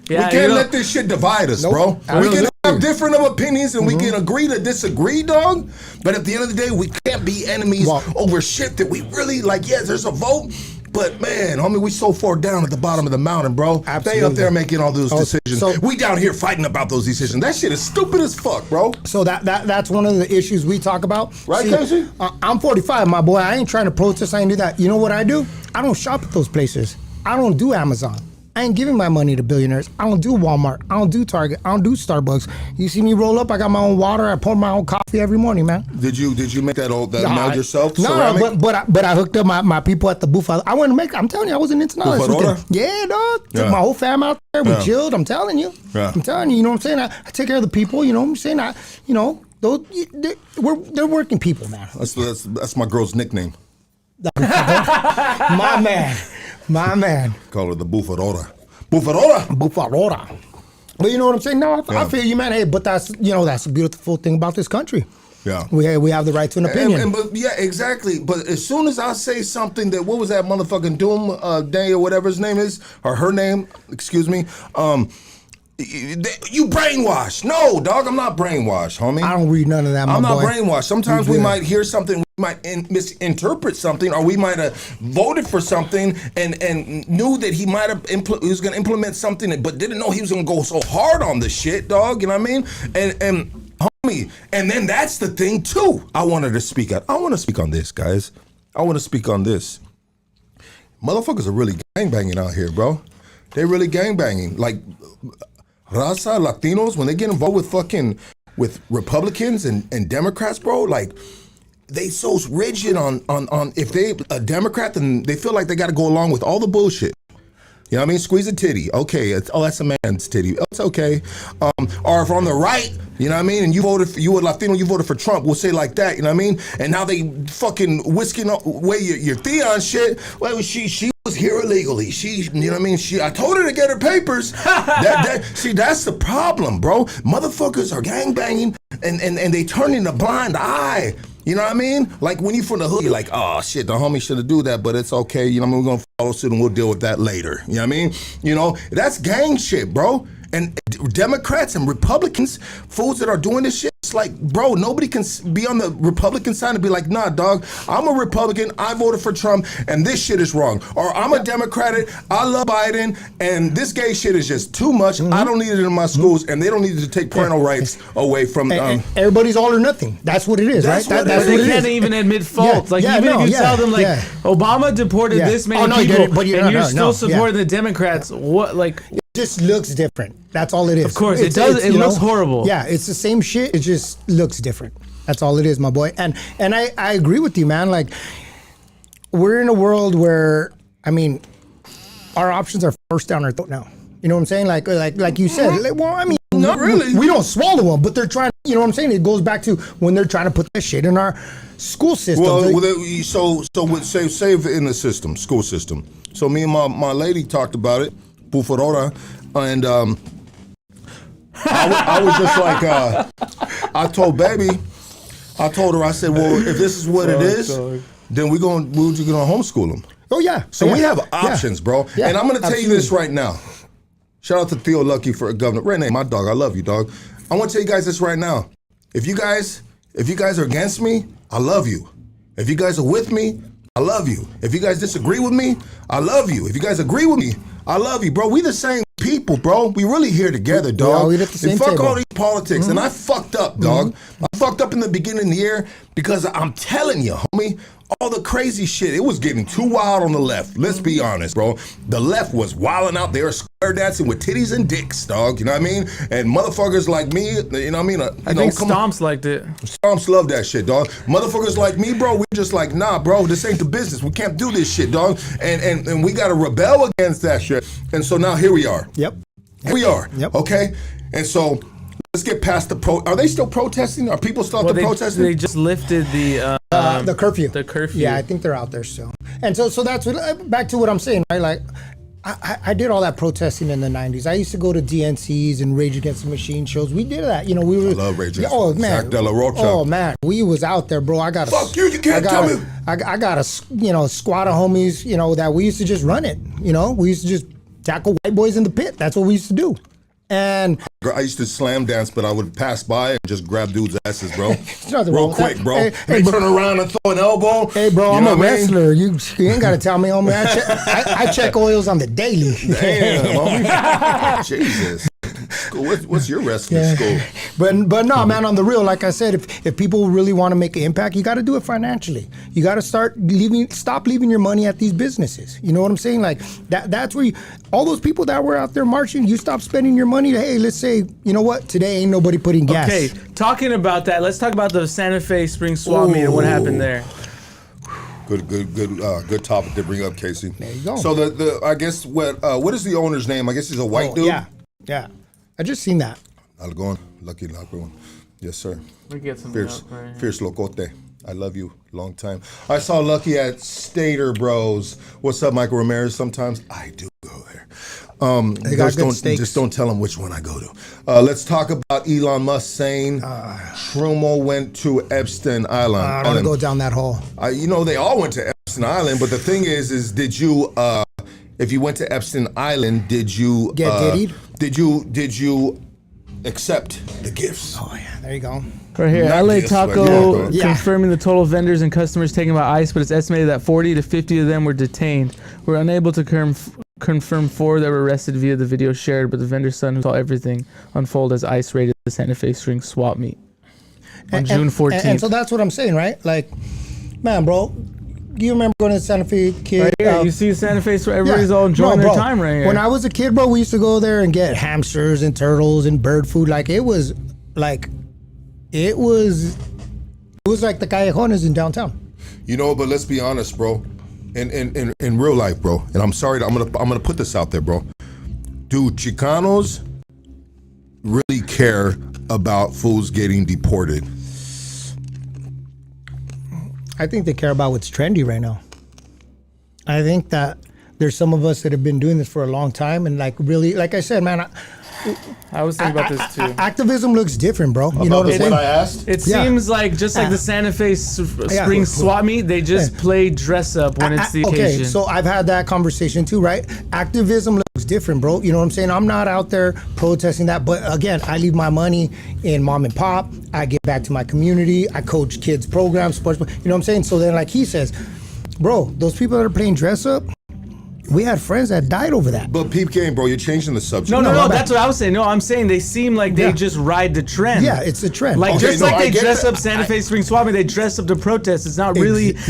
Yeah, we can't let this shit divide us, bro. We can have different opinions and we can agree to disagree, dog. But at the end of the day, we can't be enemies over shit that we really like. Yeah, there's a vote. But man, homie, we so far down at the bottom of the mountain, bro. Absolutely. They up there making all those decisions. So, we down here fighting about those decisions. That shit is stupid as fuck, bro. So that's one of the issues we talk about. Right, Casey? I'm 45, my boy. I ain't trying to protest. I ain't do that. You know what I do? I don't shop at those places. I don't do Amazon. I ain't giving my money to billionaires. I don't do Walmart. I don't do Target. I don't do Starbucks. You see me roll up, I got my own water. I pour my own coffee every morning, man. Did you make that amount yourself? No, but I hooked up my people at the buffalo. I wouldn't make. I'm telling you, I wasn't into none of this. Yeah, dog. Took my whole fam out there. We chilled. I'm telling you. Yeah. I'm telling you. You know what I'm saying? I take care of the people. You know what I'm saying? They're working people, man. That's my girl's nickname. My man. Call her the Bufadora. Bufadora. But you know what I'm saying? No, I feel you, man. Hey, but that's the beautiful thing about this country. Yeah, we have the right to an opinion. Yeah, exactly. But as soon as I say something that, what was that motherfucking Doom Day or whatever his name is, or her name, excuse me, you brainwashed. No, dog, I'm not brainwashed, homie. I don't read none of that, my boy. I'm not brainwashed. Sometimes we might hear something, we might misinterpret something, or we might have voted for something and knew that he might have he was going to implement something, but didn't know he was going to go so hard on the shit, dog. You know what I mean? And homie, and then that's the thing too. I wanted to speak out. I want to speak on this, guys. I want to speak on this. Motherfuckers are really gangbanging out here, bro. They really gangbanging. Like Raza, Latinos, when they get involved with Republicans and Democrats, bro, like they so rigid on if they a Democrat, then they feel like they got to go along with all the bullshit. You know what I mean? Squeeze a titty. Okay. That's a man's titty. It's okay. Or if on the right, you know what I mean? And you were Latino, you voted for Trump. We'll say like that, you know what I mean? And now they fucking whisking away your Theon shit. Well, she was here illegally. You know what I mean? I told her to get her papers. See, that's the problem, bro. Motherfuckers are gangbanging and they turning a blind eye. You know what I mean? Like when you from the hood, you're like, oh shit, the homie should have do that, but it's okay. You know what I mean? We're gonna follow suit and we'll deal with that later. You know what I mean? You know, that's gang shit, bro. And Democrats and Republicans, fools that are doing this shit, it's like, bro, nobody can be on the Republican side and be like, nah, dog, I'm a Republican, I voted for Trump, and this shit is wrong. Or I'm a Democrat, I love Biden, and this gay shit is just too much. I don't need it in my schools, and they don't need to take parental rights away from... everybody's all or nothing. That's what it is, right? They can't even admit faults. If you tell them, Obama deported this many people, and you're still supporting the Democrats, what, like... just looks different. That's all it is. Of course, it does. It looks horrible. Yeah, it's the same shit. It just looks different. That's all it is, my boy. And I agree with you, man. Like, we're in a world where, I mean, our options are forced down our throat now. You know what I'm saying? Like you said. Not really. We don't swallow them, but they're trying. You know what I'm saying? It goes back to when they're trying to put that shit in our school system. Say in the system, school system. So me and my lady talked about it. Bufadora, and I was just like, I told her, I said, well, if this is what it is, then we're gonna homeschool them. Oh yeah. So we have options, bro. Yeah, and I'm gonna tell you this right now. Shout out to Theo Lucky for governor. Renee, my dog, I love you, dog. I want to tell you guys this right now. If you guys are against me, I love you. If you guys are with me, I love you. If you guys disagree with me, I love you. If you guys agree with me, I love you, bro. We the same people, bro. We really here together, dog. We at the same and fuck table. all these politics. And I fucked up, dog. I fucked up in the beginning of the year because I'm telling you, homie, all the crazy shit, it was getting too wild on the left. Let's be honest, bro. The left was wilding out there, square dancing with titties and dicks, dog. You know what I mean? And motherfuckers like me, you know what I mean? I think Stomps liked it. Stomps love that shit, dog. Motherfuckers like me, bro, we just like, nah, bro, this ain't the business. We can't do this shit, dog. And we got to rebel against that shit. And so now here we are. Yep. Here we are. Yep. Okay? And so let's get past the Are they still protesting? Are people still protesting? They just lifted the curfew. The curfew. Yeah, I think they're out there still. And so that's what, back to what I'm saying, right? Like, I did all that protesting in the 90s. I used to go to DNCs and Rage Against the Machine shows. We did that. You know, we were. I love Rage Against. Oh man. Zach De La Rocha. Oh man, we was out there, bro. Fuck you! You can't tell me. I got a squad of homies. You know that we used to just run it. You know, we used to just tackle white boys in the pit. That's what we used to do. And I used to slam dance, but I would pass by and just grab dudes' asses, bro. Real quick, bro. Hey, turn around and throw an elbow. Hey, bro, I'm a wrestler. You ain't got to tell me, homie. I check oils on the daily. Damn, homie. Jesus. school? What's your rescue school? But no, man. On the real, like I said, if people really want to make an impact, you got to do it financially. You got to stop leaving your money at these businesses. You know what I'm saying? Like that's where all those people that were out there marching, you stop spending your money. Hey, let's say, you know what? Today ain't nobody putting gas. Okay, talking about that, let's talk about the Santa Fe Spring Swap Meet and what happened there. Good topic to bring up, Casey. There you go. So the I guess what is the owner's name? I guess he's a white dude. Yeah. I just seen that. Algon, Lucky Loco. Yes, sir. We get some Fierce Locote. I love you. Long time. I saw Lucky at Stater Bros. What's up, Michael Ramirez? Sometimes I do go there. They got good steaks. Just don't tell them which one I go to. Let's talk about Elon Musk saying Shromo went to Epstein Island. I don't want to go down that hole. They all went to Epstein Island, but the thing is did you, if you went to Epstein Island, did you get diddied? Did you accept the gifts? Oh yeah, there you go. Right here, Not LA gifts, Taco but confirming the total vendors and customers taken by ICE, but it's estimated that 40 to 50 of them were detained. We're unable to confirm 4 that were arrested via the video shared, but the vendor's son who saw everything unfold as ICE raided the Santa Fe Spring Swap Meet on June 14th. And so that's what I'm saying, right? Like, man, bro, you remember going to Santa Fe, kid? Right here, you see Santa Fe, so everybody's all enjoying their time right here. When I was a kid, bro, we used to go there and get hamsters and turtles and bird food. Like, it was like the callejones in downtown. But let's be honest, bro. In real life, bro, and I'm sorry, I'm gonna put this out there, bro. Do Chicanos really care about fools getting deported? I think they care about what's trendy right now. I think that there's some of us that have been doing this for a long time, and really, like I said, man, I was thinking about this too. Activism looks different, bro. You know what I'm saying? I asked. It seems like just like the Santa Fe Spring Swap Meet, they just play dress up when it's the occasion. Okay, so I've had that conversation too, right? Activism looks different, bro. You know what I'm saying? I'm not out there protesting that, but again, I leave my money in mom and pop. I give back to my community. I coach kids programs, sports. You know what I'm saying? So then, like he says, bro, those people that are playing dress up, we had friends that died over that. But Peep Game, bro, you're changing the subject. No, that's what I was saying. No, I'm saying they seem like they just ride the trend. Yeah, it's a trend. Like they dress up Santa Fe Spring Swap Meet, they dress up to protest. It's not really it's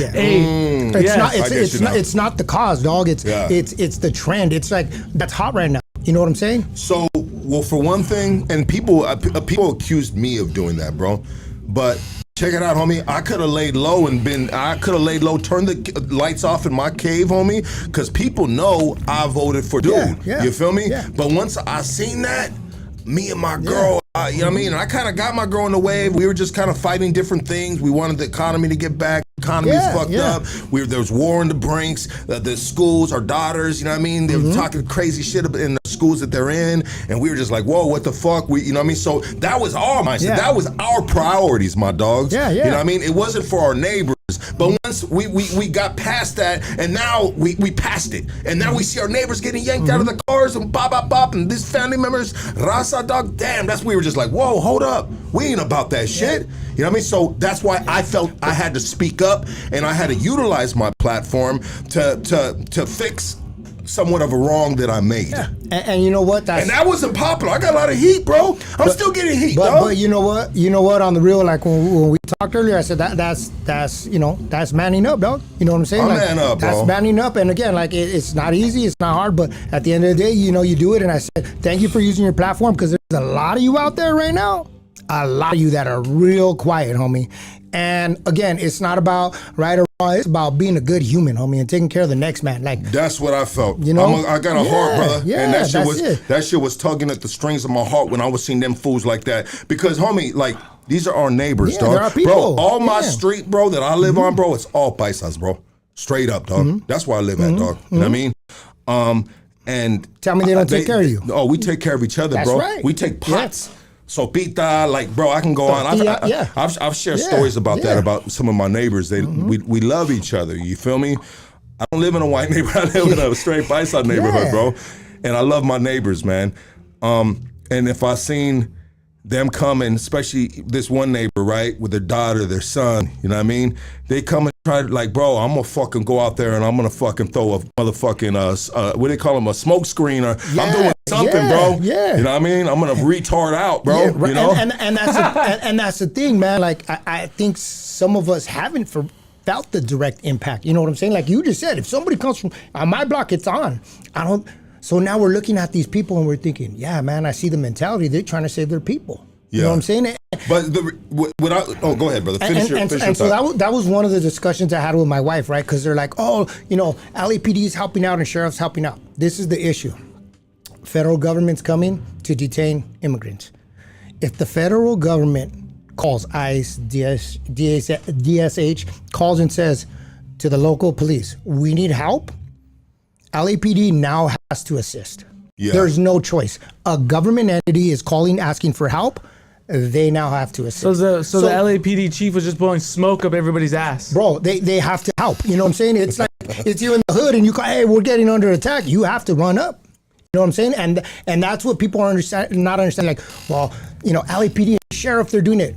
not the cause, dog. It's the trend. It's like that's hot right now. You know what I'm saying? So, well, for one thing, and people accused me of doing that, bro. But check it out, homie. I could have laid low, turned the lights off in my cave, homie, because people know I voted for dude. Yeah. You feel me? Yeah. But once I seen that, me and my girl, you know what I mean? And I kind of got my girl in the wave. We were just kind of fighting different things. We wanted the economy to get back. Economy's fucked up. There was war in the brinks. The schools, our daughters, you know what I mean? They were talking crazy shit in the schools that they're in, and we were just like, whoa, what the fuck? You know what I mean? So that was our mindset. Yeah. That was our priorities, my dogs. Yeah. You know what I mean? It wasn't for our neighbors. But once we got past that, and now we passed it, and now we see our neighbors getting yanked out of the cars and bop, and these family members, Rasa dog, damn, we were just like, whoa, hold up, we ain't about that shit. You know what I mean? So that's why I felt I had to speak up, and I had to utilize my platform to fix somewhat of a wrong that I made. Yeah. And you know what? And that wasn't popular. I got a lot of heat, bro. I'm still getting heat, dog. But you know what? On the real, like when we talked earlier, I said that's manning up, dog. You know what I'm saying? Man up, bro. That's manning up. And again, like it's not easy, it's not hard, but at the end of the day, you do it. And I said, thank you for using your platform, because there's a lot of you out there right now. A lot of you that are real quiet, homie. And again, it's not about right or wrong. It's about being a good human, homie, and taking care of the next man. Like that's what I felt. You know, I got a heart, brother. Yeah, and that shit was tugging at the strings of my heart when I was seeing them fools like that. Because, homie, like these are our neighbors, dog. There are people. Bro, all my street, bro, that I live on, bro, it's all paisas, bro. Straight up, dog. That's where I live at, dog. You know what I mean? And tell me they don't take care of you. Oh, we take care of each other, That's bro. right. We take pots. Sopita, like, bro, I can go on. I've shared stories about that, about some of my neighbors. We love each other. You feel me? I don't live in a white neighborhood. I live in a straight paisa neighborhood, bro. And I love my neighbors, man. And if I seen them coming, especially this one neighbor, right, with their daughter, their son, you know what I mean? They come and try to, like, bro, I'm gonna fucking go out there and I'm gonna fucking throw a motherfucking, what do they call them, a smoke screen, or I'm doing something, bro. Yeah. You know what I mean? I'm gonna retard out, bro. Yeah, right. You know? And that's the thing, man. Like, I think some of us haven't felt the direct impact. You know what I'm saying? Like you just said, if somebody comes from on my block, it's on. So now we're looking at these people and we're thinking, yeah, man, I see the mentality. They're trying to save their people. You know what I'm saying? But go ahead, brother. Finish your so that was one of the discussions I had with my wife, right? Because they're like, oh, you know, LAPD is helping out and sheriff's helping out. This is the issue. Federal government's coming to detain immigrants. If the federal government calls ICE, DSH, calls and says to the local police, we need help, LAPD now has to assist. Yeah. There's no choice. A government entity is calling, asking for help. They now have to assist. So the LAPD chief was just blowing smoke up everybody's ass. Bro, they have to help. You know what I'm saying? It's like, it's you in the hood and you go, hey, we're getting under attack. You have to run up. You know what I'm saying? And that's what people are not understanding. Like, well, you know, LAPD and sheriff, they're doing it.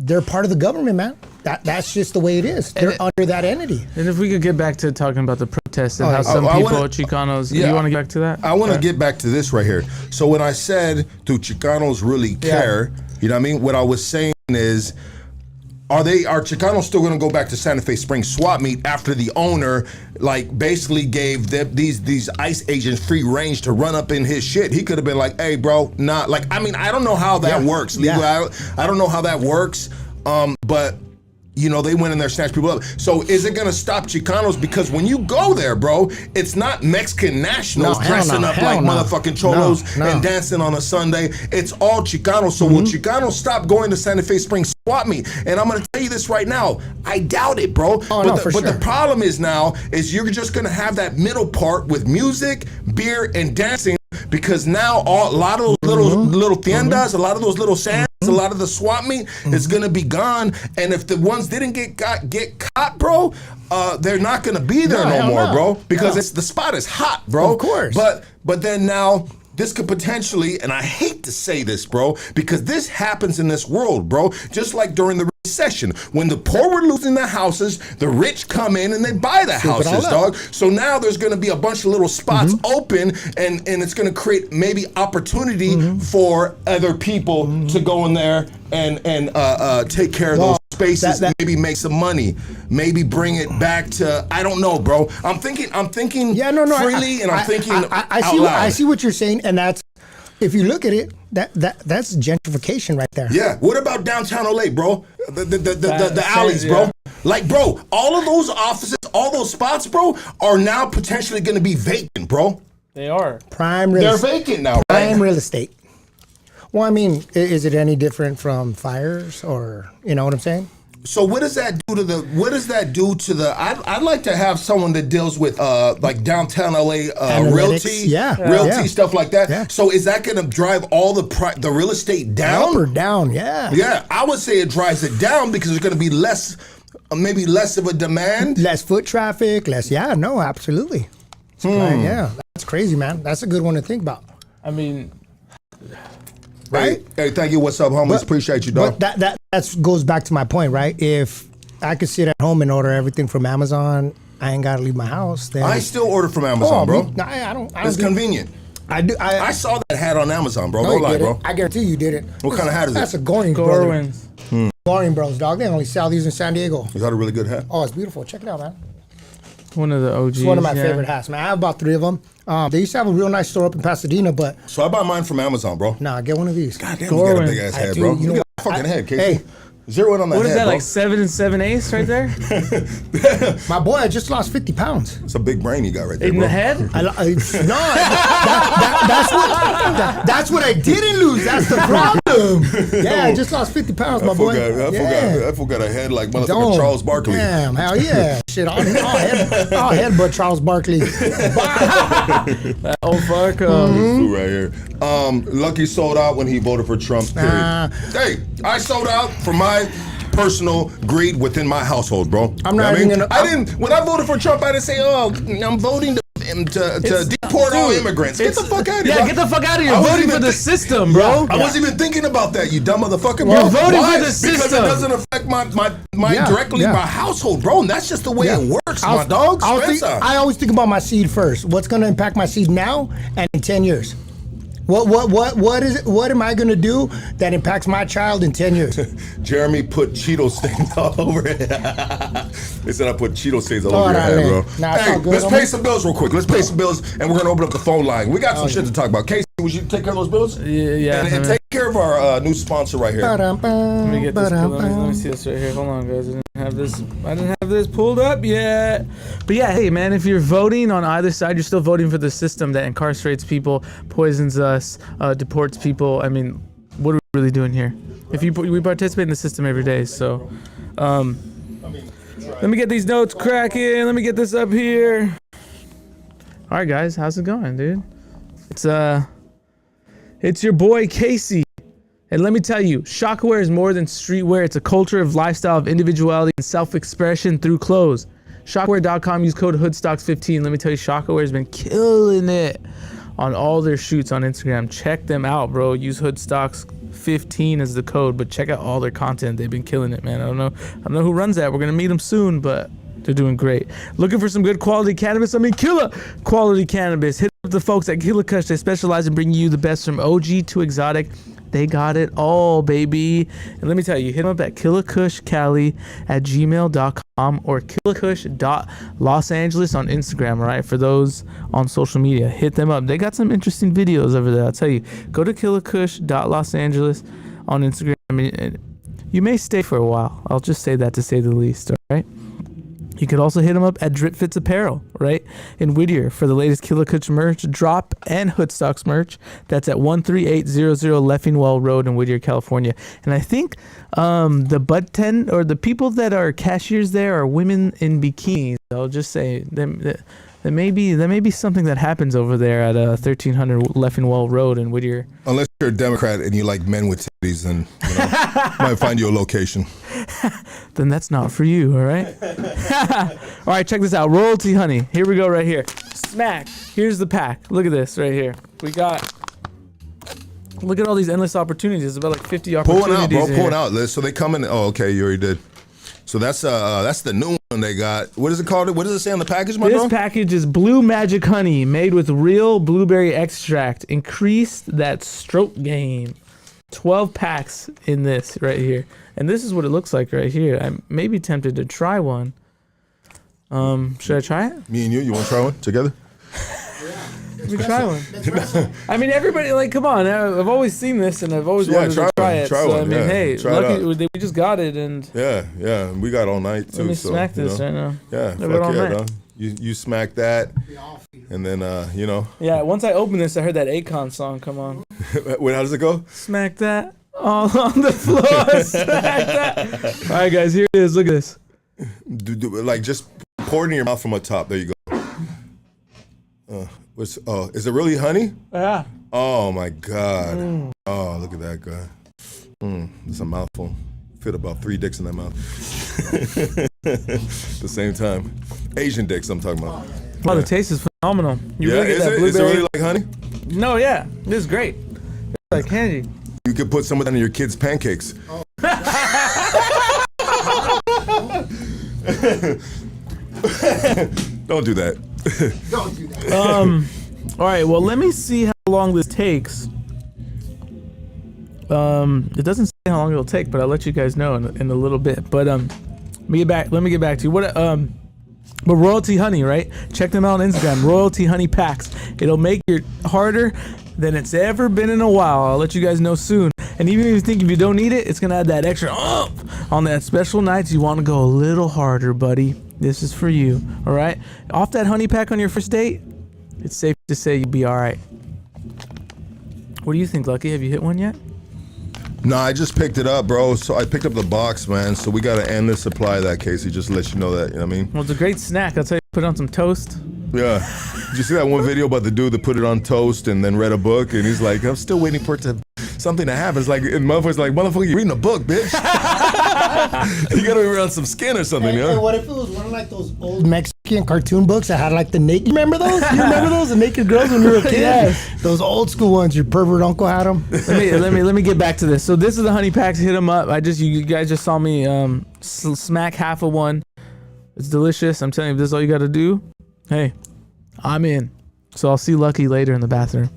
They're part of the government, man. That's just the way it is. They're under that entity. And if we could get back to talking about the protests and how some people, Chicanos, you want to get back to that? I want to get back to this right here. So when I said, do Chicanos really care? You know what I mean? What I was saying is, are Chicanos still going to go back to Santa Fe Springs swap meet after the owner, like, basically gave these ICE agents free range to run up in his shit? He could have been like, hey, bro, not like, I mean, I don't know how that works. I don't know how that works, but you know, they went in there, snatched people up. So is it gonna stop Chicanos? Because when you go there, bro, it's not Mexican nationals dressing up like motherfucking cholos and dancing on a Sunday. It's all Chicanos. So will Chicanos stop going to Santa Fe Springs swap meet? And I'm gonna tell you this right now, I doubt it, bro. But the problem is now, is you're just gonna have that middle part with music, beer, and dancing, because now a lot of those little tiendas, a lot of those little sands, a lot of the swap meet is gonna be gone. And if the ones didn't get caught, bro, they're not gonna be there no more, bro, because the spot is hot, bro. Of course. But then now, this could potentially, and I hate to say this, bro, because this happens in this world, bro, just like during the recession. When the poor were losing their houses, the rich come in and they buy the houses, dog. So now there's going to be a bunch of little spots open, and it's going to create maybe opportunity for other people to go in there and take care of those spaces, maybe make some money, maybe bring it back to, I don't know, bro. I'm thinking freely, and I'm thinking out loud. I see what you're saying, and that's, if you look at it, that's gentrification right there. Yeah. What about downtown LA, bro? The alleys, bro. Like, bro, all of those offices, all those spots, bro, are now potentially going to be vacant, bro. They are. They're vacant now, prime real estate. Well, I mean, is it any different from fires, or, you know what I'm saying? So what does that do to the, I'd like to have someone that deals with like downtown LA realty, stuff like that. Yeah. So is that going to drive all the real estate down? Up or down, yeah. Yeah, I would say it drives it down because there's going to be maybe less of a demand. Less foot traffic, absolutely. Yeah, that's crazy, man. That's a good one to think about. I mean, right? Hey, thank you. What's up, homies? Appreciate you, dog. But that goes back to my point, right? If I could sit at home and order everything from Amazon, I ain't gotta leave my house. Then I still order from Amazon, bro. I don't. It's convenient. I do. I saw that hat on Amazon, bro. Don't lie, bro. I guarantee you did it. What kind of hat is it? That's a Goring Bros. Goring Bros, dog. They only sell these in San Diego. Is that a really good hat? Oh, it's beautiful. Check it out, man. One of the OGs. It's one of my favorite hats, man. I have about 3 of them. They used to have a real nice store up in Pasadena, but... So I buy mine from Amazon, bro. Nah, get one of these. God damn, you got a big ass head, bro. You got a fucking head, Casey. Hey. Zero in on that head, What is that, bro. like 7 7/8 right there? My boy, I just lost 50 pounds. It's a big brain you got right there, in bro. the head? That's what I didn't lose. That's the problem. Yeah, I just lost 50 pounds, my boy. I forgot a head like motherfucking Charles Barkley. Damn, hell yeah. Shit, I'll headbutt Charles Barkley. That old fuck. Right here. Lucky sold out when he voted for Trump. Hey, I sold out for my personal greed within my household, bro. I'm not even gonna. When I voted for Trump, I didn't say, "Oh, I'm voting to deport all immigrants. Get the fuck out of here. Yeah, bro. get the fuck out of here. I You're wasn't voting for even the system, bro. I wasn't even thinking about that, you dumb motherfucker, bro. You're voting Why? for the system. Because it doesn't affect my directly my household, bro. And that's just the way it works, my dog. I always think about my seed first. What's going to impact my seed now and in 10 years? What is it? What am I gonna do that impacts my child in 10 years? Jeremy put Cheeto stains all over it. They said I put Cheeto stains all over your head, bro. Nah, hey, let's pay some bills real quick. Let's pay some bills, and we're gonna open up the phone line. We got some shit to talk about. Casey, would you take care of those bills? Yeah. And take care of our new sponsor right here. Let me get this. Let me see this right here. Hold on, guys. I didn't have this pulled up yet. But yeah, hey man, if you're voting on either side, you're still voting for the system that incarcerates people, poisons us, deports people. I mean, what are we really doing here? We participate in the system every day, so let me get these notes cracking. Let me get this up here. All right, guys, how's it going, dude? It's your boy Casey. And let me tell you, shockwear is more than streetwear. It's a culture of lifestyle, of individuality, and self-expression through clothes. Shockwear.com, use code HOODSTOCKS15. Let me tell you, Shockwear has been killing it on all their shoots on Instagram. Check them out, bro. Use HOODSTOCKS15 as the code, but check out all their content. They've been killing it, man. I don't know who runs that. We're going to meet them soon, but they're doing great. Looking for some good quality cannabis? I mean, killer quality cannabis. Hit up the folks at Killakush. They specialize in bringing you the best from OG to exotic. They got it all, baby. And let me tell you, hit them up at killakushcali@gmail.com or killakush.losangeles on Instagram, all right? For those on social media, hit them up. They got some interesting videos over there. I'll tell you, go to killakush.losangeles on Instagram. I mean, you may stay for a while. I'll just say that to say the least, all right? You could also hit them up at Drip Fits Apparel, right, in Whittier for the latest Killakush merch drop and Hoodstocks merch. That's at 13800 Leffingwell Road in Whittier, California. And I think the bud tent or the people that are cashiers there are women in bikinis. I'll just say there may be something that happens over there at 1300 Leffingwell Road in Whittier. Unless you're a Democrat and you like men with titties, then might find you a location. Then that's not for you, all right? All right, check this out. Royalty Honey. Here we go right here. Smack. Here's the pack. Look at this right here. Look at all these endless opportunities. There's about like 50 opportunities. Pull one out, bro. Pull one out. So they come in. Oh, okay. You already did. So that's the new one they got. What is it called? What does it say on the package, my bro? This package is Blue Magic Honey made with real blueberry extract. Increase that stroke game. 12 packs in this right here. And this is what it looks like right here. I may be tempted to try one. Should I try it? Me and you want to try one together? Let me try one. I mean, everybody, like, come on. I've always seen this and I've always wanted to try it. So, I mean, hey, lucky we just got it and... Yeah. We got all night, too. Let me smack this right now. Yeah, fuck yeah, dog. You smack that, and then, Yeah, once I opened this, I heard that Akon song come on. Wait, how does it go? Smack that all on the floor. Smack that. All right, guys, here it is. Look at this. Like, just pour it in your mouth from the top. There you go. Is it really honey? Yeah. Oh, my God. Oh, look at that guy. It's a mouthful. Fit about 3 dicks in that mouth. At the same time. Asian dicks I'm talking about. Oh, the taste is phenomenal. You really get that blueberry. Is it really like honey? No, yeah. This is great. It's like candy. You could put some of that in your kids' pancakes. Oh. Don't do that. Don't do that. All right, well, let me see how long this takes. It doesn't say how long it'll take, but I'll let you guys know in a little bit. But let me get back to you. But Royalty Honey, right? Check them out on Instagram. Royalty Honey packs. It'll make it harder than it's ever been in a while. I'll let you guys know soon. And even if you think if you don't need it, it's gonna add that extra on that special nights you want to go a little harder, buddy. This is for you. All right. Off that honey pack on your first date, it's safe to say you'll be all right. What do you think, Lucky? Have you hit one yet? No, I just picked it up, bro. So I picked up the box, man. So we got to end this supply of that, Casey, just to let you know that. You know what I mean? Well, it's a great snack. I'll tell you, put it on some toast. Yeah. Did you see that one video about the dude that put it on toast and then read a book? And he's like, I'm still waiting for it to something that happens. Like, and motherfucker, you're reading a book, bitch. You gotta be around some skin or something, And, yo. and what if it was one of like those old Mexican cartoon books that had like the naked? You remember those? You remember those? The naked girls when you were a kid? Yes. Those old school ones. Your pervert uncle had them. Let me get back to this. So this is the honey packs. Hit them up. You guys just saw me smack half of one. It's delicious. I'm telling you, if this is all you got to do, hey, I'm in. So I'll see Lucky later in the bathroom.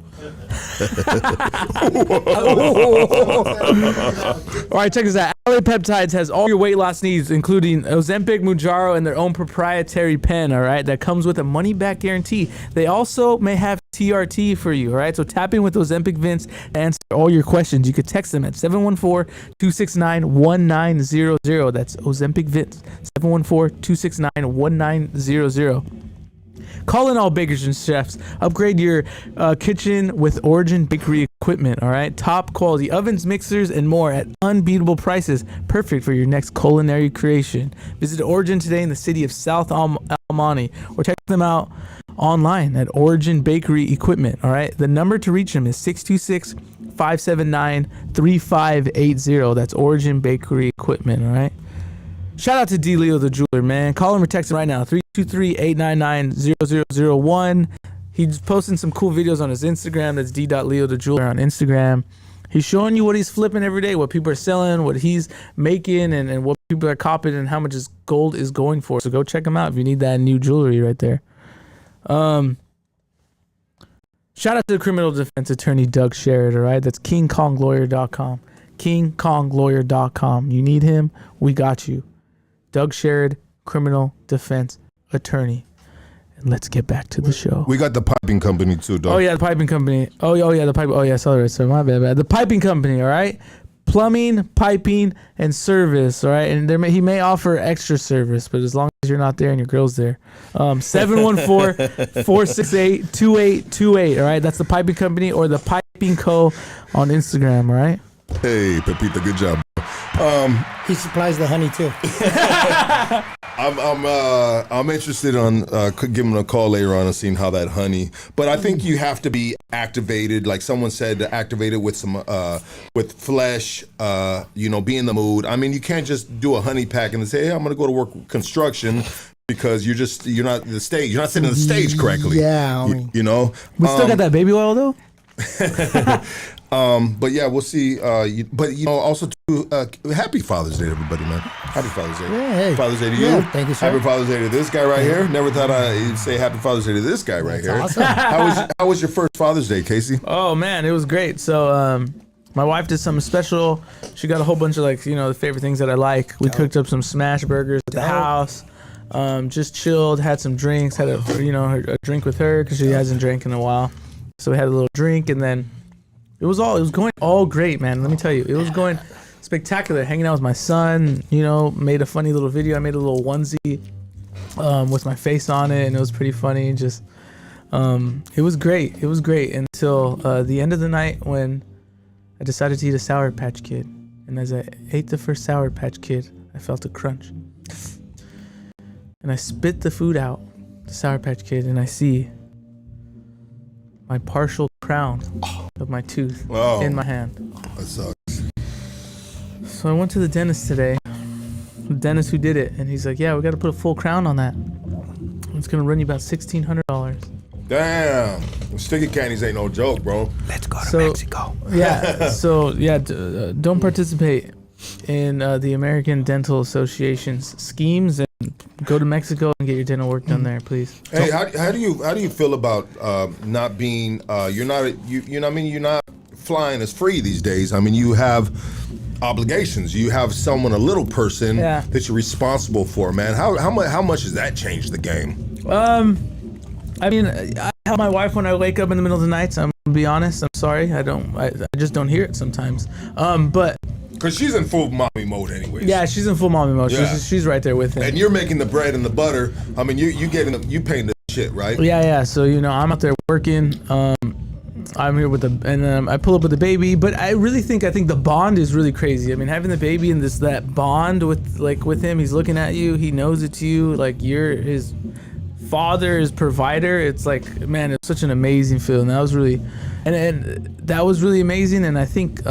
All right, check this out. LA Peptides has all your weight loss needs, including Ozempic, Mounjaro, and their own proprietary pen, all right, that comes with a money-back guarantee. They also may have TRT for you, all right? So tap in with Ozempic Vince to answer all your questions. You could text them at 714-269-1900. That's Ozempic Vince, 714-269-1900. Call in all bakers and chefs. Upgrade your kitchen with Origin Bakery equipment, all right? Top quality ovens, mixers, and more at unbeatable prices. Perfect for your next culinary creation. Visit Origin today in the city of South Almani or check them out online at Origin Bakery Equipment, all right? The number to reach them is 626-579-3580. That's Origin Bakery Equipment, all right? Shout out to D. Leo the jeweler, man. Call him or text him right now, 323-899-0001. He's posting some cool videos on his Instagram. That's D.Leo the jeweler on Instagram. He's showing you what he's flipping every day, what people are selling, what he's making, and what people are copying, and how much his gold is going for. So go check him out if you need that new jewelry right there. Shout out to the criminal defense attorney, Doug Sherrod, all right? That's KingKongLawyer.com. KingKongLawyer.com. You need him, we got you. Doug Sherrod, criminal defense attorney. And let's get back to the show. We got the piping company too, dog. Oh yeah, the piping company. Oh yeah, the pipe. Oh yeah, sorry, my bad. The piping company. All right, plumbing, piping, and service. All right, and he may offer extra service, but as long as you're not there and your girl's there. 714-468-2828. All right, that's the piping company or the Piping Co. on Instagram. All right. Hey, Pepita, good job. He supplies the honey too. I'm interested on giving him a call later on and seeing how that honey. But I think you have to be activated, like someone said, activated with some with flesh. Be in the mood. I mean, you can't just do a honey pack and say, "Hey, I'm gonna go to work with construction." Because you're not the stage. You're not sitting on the stage correctly. Yeah, We still got that baby oil though. But yeah, we'll see. Also too, happy Father's Day to everybody, man. Happy Father's Day. Yeah, hey. Father's Day to you. Yeah, thank you, sir. Happy Father's Day to this guy right here. Never thought I'd say Happy Father's Day to this guy right here. Awesome. How was your first Father's Day, Casey? Oh man, it was great. So my wife did something special. She got a whole bunch of the favorite things that I like. We cooked up some smash burgers at the house. Just chilled, had some drinks, had a drink with her because she hasn't drank in a while. So we had a little drink, and then it was going all great, man. Let me tell you, it was going spectacular. Hanging out with my son, made a funny little video. I made a little onesie with my face on it, and it was pretty funny. Just it was great. It was great until the end of the night when I decided to eat a Sour Patch Kid. And as I ate the first Sour Patch Kid, I felt a crunch. And I spit the food out, the Sour Patch Kid, and I see my partial crown of my tooth in my hand. That sucks. So I went to the dentist today, the dentist who did it, and he's like, "Yeah, we got to put a full crown on that. It's gonna run you about $1,600." Damn, sticky candies ain't no joke, bro. Let's go to Mexico. Don't participate in the American Dental Association's schemes, and go to Mexico and get your dental work done there, please. Hey, how do you feel about not being you're not flying as free these days? I mean, you have obligations. You have a little person that you're responsible for, man. How much has that changed the game? I mean, I help my wife when I wake up in the middle of the night. So I'm gonna be honest. I'm sorry. I just don't hear it sometimes. But because she's in full mommy mode anyways. Yeah, she's in full mommy mode. Yeah. She's right there with him. And you're making the bread and the butter. I mean, you paying the shit, right? Yeah. So I'm out there working. I'm here with and I pull up with the baby. But I think the bond is really crazy. I mean, having the baby and that bond with him. He's looking at you. He knows it's you. Like you're his father, his provider. It's like, man, it's such an amazing feeling. That was really and that was really amazing. And I think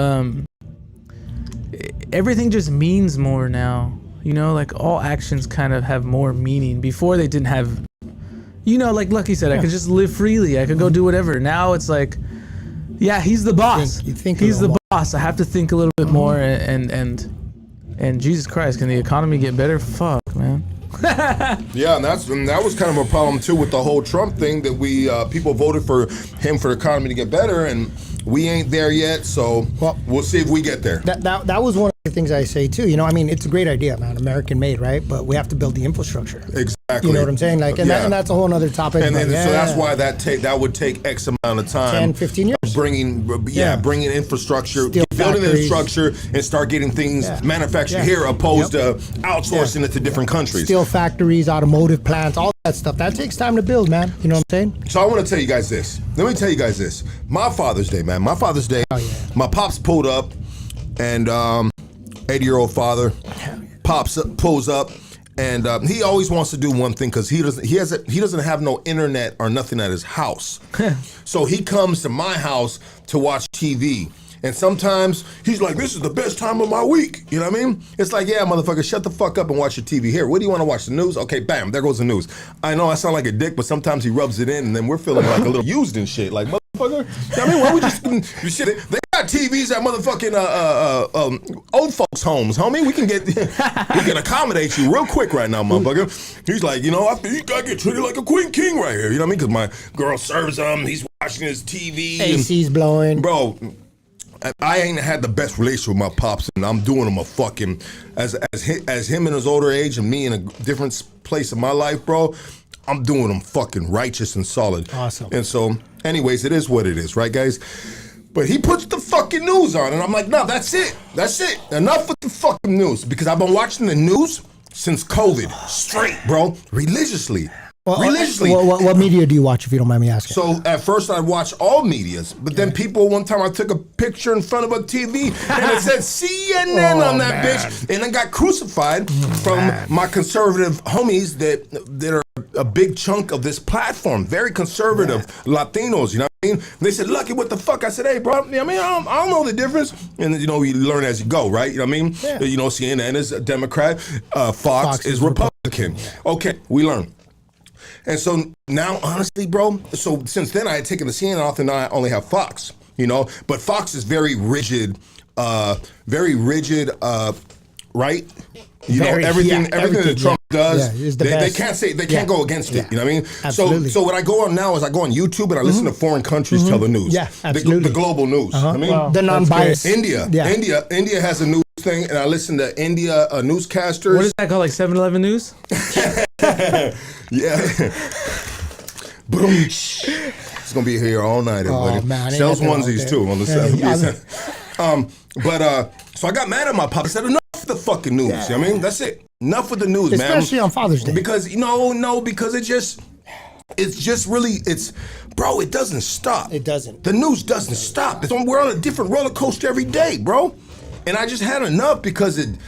everything just means more now. You know, like all actions kind of have more meaning. Before they didn't have, you know, like Lucky said, I could just live freely. I could go do whatever. Now it's like, yeah, he's the boss. You think he's the boss. I have to think a little bit more. And Jesus Christ, can the economy get better? Fuck, man. Yeah, and that was kind of a problem too with the whole Trump thing, that we people voted for him for the economy to get better, and we ain't there yet. So we'll see if we get there. That was one of the things I say too. You know, I mean, it's a great idea, man, American made, right? But we have to build the infrastructure. Exactly. You know what I'm saying? Like, and that's a whole other topic. And so that's why that would take X amount of time. 10, 15 years. Bringing infrastructure, Steel building the factories. structure, and start getting things manufactured here, opposed to outsourcing it to different countries. Steel factories, automotive plants, all that stuff. That takes time to build, man. You know what I'm saying? So I want to tell you guys this. Let me tell you guys this. My Father's Day, man. My Father's Day. My pops pulled up, and 80-year-old father pulls up. And he always wants to do one thing, because he doesn't have no internet or nothing at his house. So he comes to my house to watch TV. And sometimes he's like, this is the best time of my week. You know what I mean? It's like, yeah, motherfucker, shut the fuck up and watch your TV. Here, what do you want to watch, the news? Okay, bam, there goes the news. I know I sound like a dick, but sometimes he rubs it in, and then we're feeling like a little used and shit. Like, motherfucker, you know what I mean? Why we just, shit, they got TVs at motherfucking old folks' homes, homie. We can accommodate you real quick right now, motherfucker. He's like, you know, you gotta get treated like a queen king right here. You know what I mean? Because my girl serves him, he's watching his TV. AC's blowing. Bro, I ain't had the best relationship with my pops, and I'm doing him a fucking, as him in his older age and me in a different place in my life, bro, I'm doing him fucking righteous and solid. Awesome. And so, anyways, it is what it is, right, guys? But he puts the fucking news on, and I'm like, no, that's it. Enough with the fucking news, because I've been watching the news since COVID, straight, bro, religiously. Religiously. What media do you watch, if you don't mind me asking? So at first I'd watch all medias, but then one time I took a picture in front of a TV and it said CNN on that bitch, and I got crucified from my conservative homies that are a big chunk of this platform, very conservative Latinos, you know what I mean? They said, Lucky, what the fuck? I said, hey, bro, I mean, I don't know the difference. And, you know, you learn as you go, right? You know what I mean? Yeah. You know, CNN is a Democrat, Fox is Republican. Okay, we learn. And so now, honestly, bro, so since then I had taken the CNN off, and now I only have Fox, you know? But Fox is very rigid, right? You know, everything that Trump does, they can't say, they can't go against it, you know what I mean? Absolutely. So what I go on now is I go on YouTube and I listen to foreign countries tell the news. Yeah, absolutely. The global news. I mean, the non-biased. India has a news thing, and I listen to India newscasters. What is that called, like 7-Eleven News? Yeah. Boom. It's gonna be here all night, everybody. Oh, man, sells onesies too on the side. So I got mad at my pop. I said, enough with the fucking news. You know what I mean? That's it. Enough with the news, man. Especially on Father's Day. Because because bro, it doesn't stop. It doesn't. The news doesn't stop. We're on a different roller coaster every day, bro. And I just had enough, because it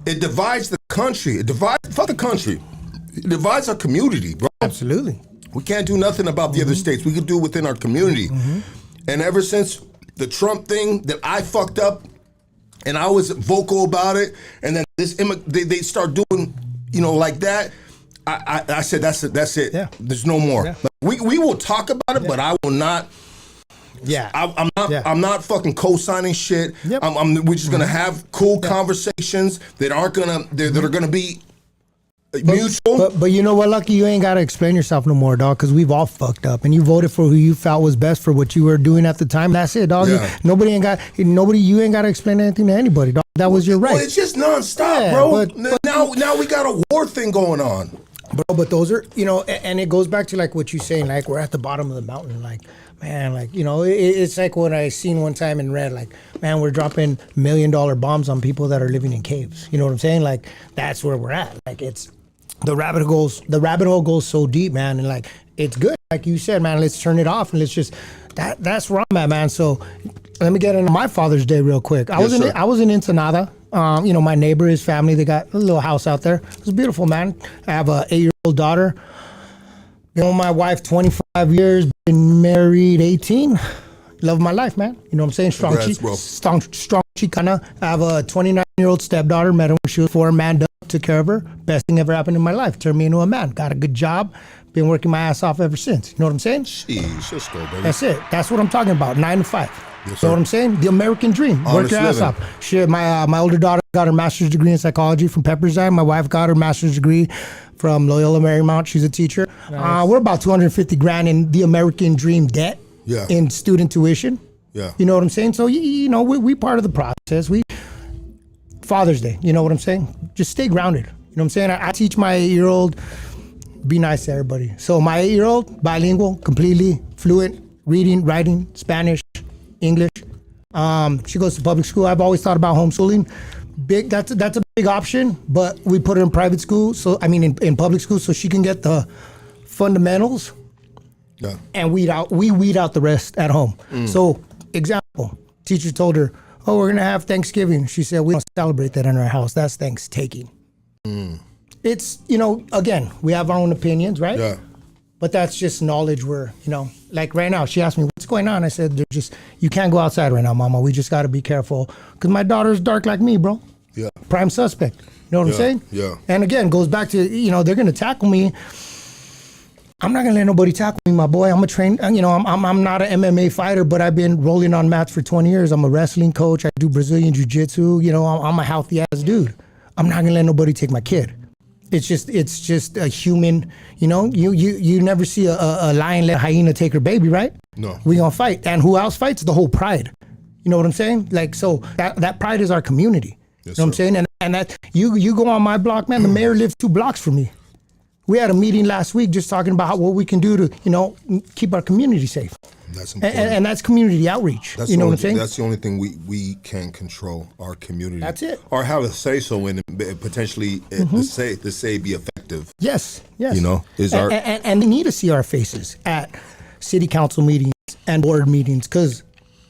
divides the country. Fuck the country. It divides our community, bro. Absolutely. We can't do nothing about the other states. We can do within our community. And ever since the Trump thing that I fucked up, and I was vocal about it, and then they start doing, you know, like that, I said, that's it. Yeah. There's no more. Yeah. Like, we will talk about it, but I will not. Yeah. I'm not fucking co-signing shit. Yep. We're just gonna have cool conversations that are gonna be mutual. But you know what, Lucky? You ain't got to explain yourself no more, dog, because we've all fucked up. And you voted for who you felt was best for what you were doing at the time. That's it, dog. Yeah. You ain't got to explain anything to anybody, dog. That was your right. Well, it's just nonstop, bro. But now we got a war thing going on. Bro, but those are, you know, and it goes back to like what you're saying, like we're at the bottom of the mountain, like, man, like, you know, it's like what I seen one time and read, like, man, we're dropping $1 million bombs on people that are living in caves. You know what I'm saying? Like, that's where we're at. Like, it's, the rabbit hole goes so deep, man, and like, it's good. Like you said, man, let's turn it off and let's just, that's where I'm at, man. So let me get into my Father's Day real quick. I was in Ensenada. You know, my neighbor, his family, they got a little house out there. It was beautiful, man. I have a 8-year-old daughter. Been with my wife 25 years, been married 18. love of my life, man. You know what I'm saying? Strong Chicana. I have a 29-year-old stepdaughter. Met her when she was 4, manned up, took care of her. Best thing ever happened in my life. Turned me into a man. Got a good job. Been working my ass off ever since. You know what I'm saying? Jeez, let's go, baby. That's it. That's what I'm talking about. 9 to 5. Yes, you know what I'm saying? The American dream. Work your ass off. Shit, my older daughter got her master's degree in psychology from Pepperdine. My wife got her master's degree from Loyola Marymount. She's a teacher. Nice. We're about $250,000 in the American dream debt. Yeah. In student tuition. Yeah. You know what I'm saying? So you know we part of the process. Father's Day. You know what I'm saying? Just stay grounded. You know what I'm saying? I teach my 8-year-old. Be nice to everybody. So my 8-year-old, bilingual, completely fluent, reading, writing, Spanish, English. She goes to public school. I've always thought about homeschooling. That's a big option, but we put her in private school. So in public school, so she can get the fundamentals. Yeah. And we weed out the rest at home. So example, teacher told her, "Oh, we're gonna have Thanksgiving." She said, "We don't celebrate that in our house. That's Thanksgiving." It's, again, we have our own opinions, right? Yeah. But that's just knowledge like right now, she asked me, what's going on? I said, you can't go outside right now, mama. We just got to be careful. Because my daughter's dark like me, bro. Yeah. Prime suspect. You know what I'm saying? Yeah. And again, goes back to, they're going to tackle me. I'm not going to let nobody tackle me, my boy. I'm a trained, I'm not an MMA fighter, but I've been rolling on mats for 20 years. I'm a wrestling coach. I do Brazilian jiu-jitsu. I'm a healthy ass dude. I'm not going to let nobody take my kid. It's just a human, you never see a lion let a hyena take her baby, right? No. We gonna fight. And who else fights? The whole pride. You know what I'm saying? Like, so that pride is our community. Yes, you know what I'm saying? And that you go on my block, man, the mayor lives 2 blocks from me. We had a meeting last week just talking about what we can do to, keep our community safe. That's important. And that's community outreach. What I'm saying? That's the only thing we can control, our community. That's it. Or have a say-so in it, potentially the say be effective. Yes. And they need to see our faces at city council meetings and board meetings because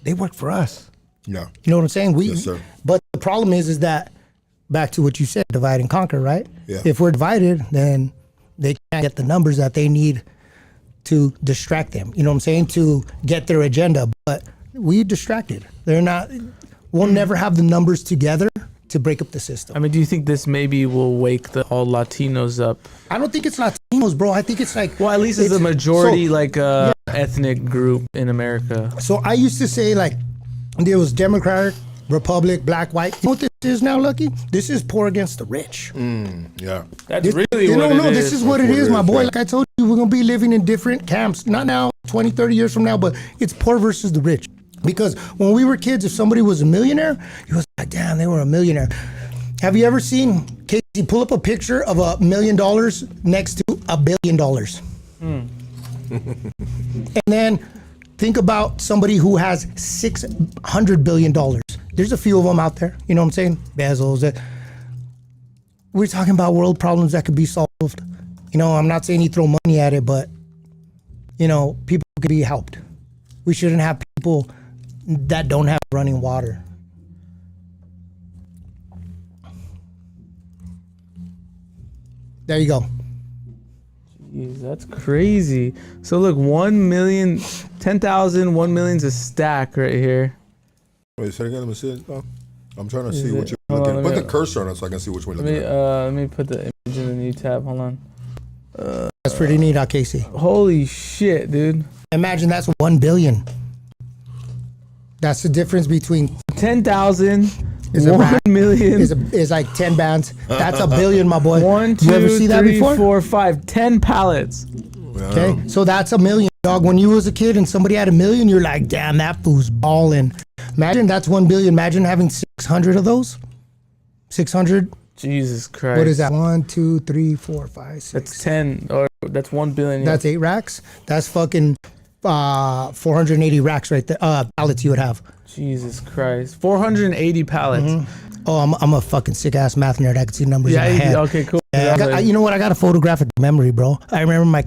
they work for us. Yeah. You know what I'm saying? Yes, sir. But the problem is that, back to what you said, divide and conquer, right? Yeah. If we're divided, then they can't get the numbers that they need to distract them, you know what I'm saying, to get their agenda. But we distracted. We'll never have the numbers together to break up the system. Do you think this maybe will wake all Latinos up? I don't think it's Latinos, bro. I think it's like... Well, at least it's a majority, ethnic group in America. So I used to say, there was Democratic, Republic, black, white. You know what this is now, Lucky? This is poor against the rich. Yeah. That's really what it is. This is what it is, my boy. Like I told you, we're going to be living in different camps. Not now, 20, 30 years from now, but it's poor versus the rich. Because when we were kids, if somebody was a millionaire, you was like, damn, they were a millionaire. Have you ever seen, Casey, pull up a picture of $1 million next to $1 billion? And then think about somebody who has $600 billion. There's a few of them out there, you know what I'm saying? Bezos. We're talking about world problems that could be solved. I'm not saying you throw money at it, but, people could be helped. We shouldn't have people that don't have running water. There you go. Jeez, that's crazy. So look, 1 million, 10,000, 1 million's a stack right here. Wait, say again, let me see it. I'm trying to see what you're looking at. Put the cursor on it so I can see which one you're looking at. Let me put the image in the new tab. Hold on. That's pretty neat, Casey. Holy shit, dude. Imagine that's 1 billion. That's the difference between 10,000, 1 million is like 10 bands. That's $1 billion, my boy. 1, 2, you ever see that 3, before? 4, 5, 10 pallets. Okay, so that's $1 million, dog. When you was a kid and somebody had $1 million, you're like, damn, that fool's balling. Imagine that's 1 billion. Imagine having 600 of those. 600. Jesus Christ. What is that? 1, 2, 3, 4, 5, 6. That's 10, or that's 1 billion. Yeah. That's 8 racks. That's fucking 480 racks right there. Pallets you would have. Jesus Christ. 480 pallets. Mm-hmm. Oh, I'm a fucking sick ass math nerd. I can see numbers in my head. Okay, cool. Yeah, you know what? I got a photographic memory, bro. I remember my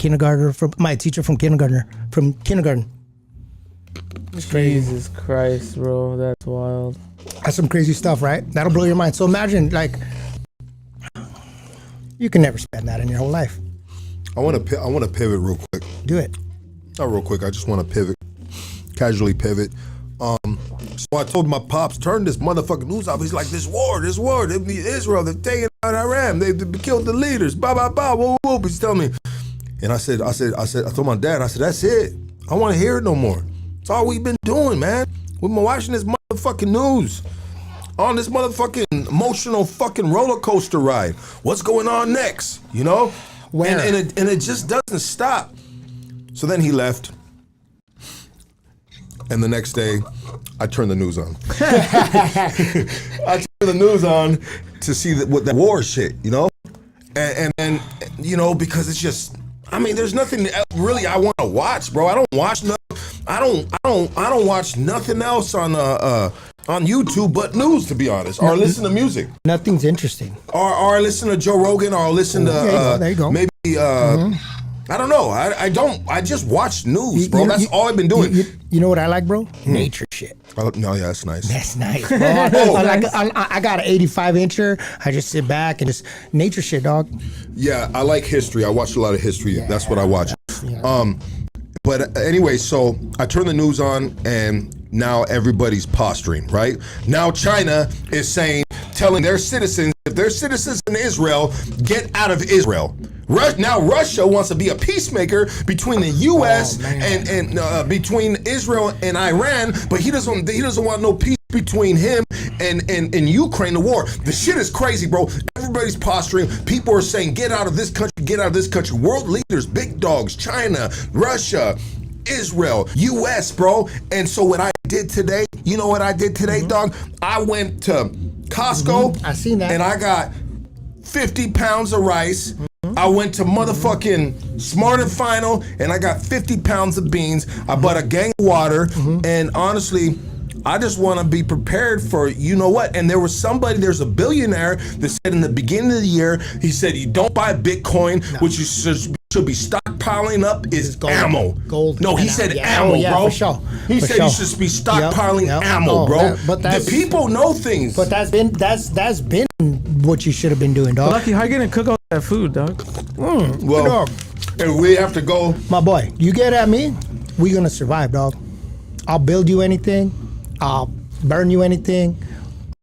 teacher from kindergarten. Jesus Christ, bro. That's wild. That's some crazy stuff, right? That'll blow your mind. So imagine, you can never spend that in your whole life. I want to pivot real quick. Do it. Not real quick. I just want to pivot. casually pivot. So I told my pops, turn this motherfucking news off. He's like, this war, Israel, they're taking out Iran, they killed the leaders, whoa. He's telling me. And I told my dad, I said, that's it. I don't want to hear it no more. That's all we've been doing, man. We've been watching this motherfucking news. On this motherfucking emotional fucking roller coaster ride. What's going on next? You know? Where? And it just doesn't stop. So then he left. And the next day, I turned the news on. I turned the news on to see what that war shit, you know? And then, you know, because it's just, I mean, there's nothing else really I want to watch, bro. I don't watch nothing else on YouTube but news, to be honest, or listen to music. Nothing's interesting. Or listen to Joe Rogan, or listen to there you go. Maybe I don't know. I just watch news, bro. That's all I've been doing. You know what I like, bro? Nature shit. No, yeah, that's nice. That's nice, bro. I got an 85-incher. I just sit back and just nature shit, dog. Yeah, I like history. I watch a lot of history. That's what I watch. Yeah. But anyway, so I turn the news on, and now everybody's posturing, right? Now China is telling their citizens, if they're citizens in Israel, get out of Israel. Now Russia wants to be a peacemaker between the U.S. and between Israel and Iran, but he doesn't want no peace between him and Ukraine, the war. The shit is crazy, bro. Everybody's posturing. People are saying, get out of this country, get out of this country. World leaders, big dogs, China, Russia, Israel, U.S., bro. And so what I did today, you know what I did today, dog? I went to Costco. I seen that. And I got 50 pounds of rice. I went to motherfucking Smart and Final, and I got 50 pounds of beans. I bought a gang of water, and honestly, I just want to be prepared for you know what. And there's a billionaire that said in the beginning of the year, he said, you don't buy Bitcoin, which you should be stockpiling up is gold. Ammo. Gold. No, he said ammo, bro. For sure. He said you should be stockpiling ammo, bro. The people know things. But that's been what you should have been doing, dog. Lucky, how you gonna cook all that food, dog? Well, dog. and we have to go. My boy, you get at me, we gonna survive, dog. I'll build you anything. I'll burn you anything.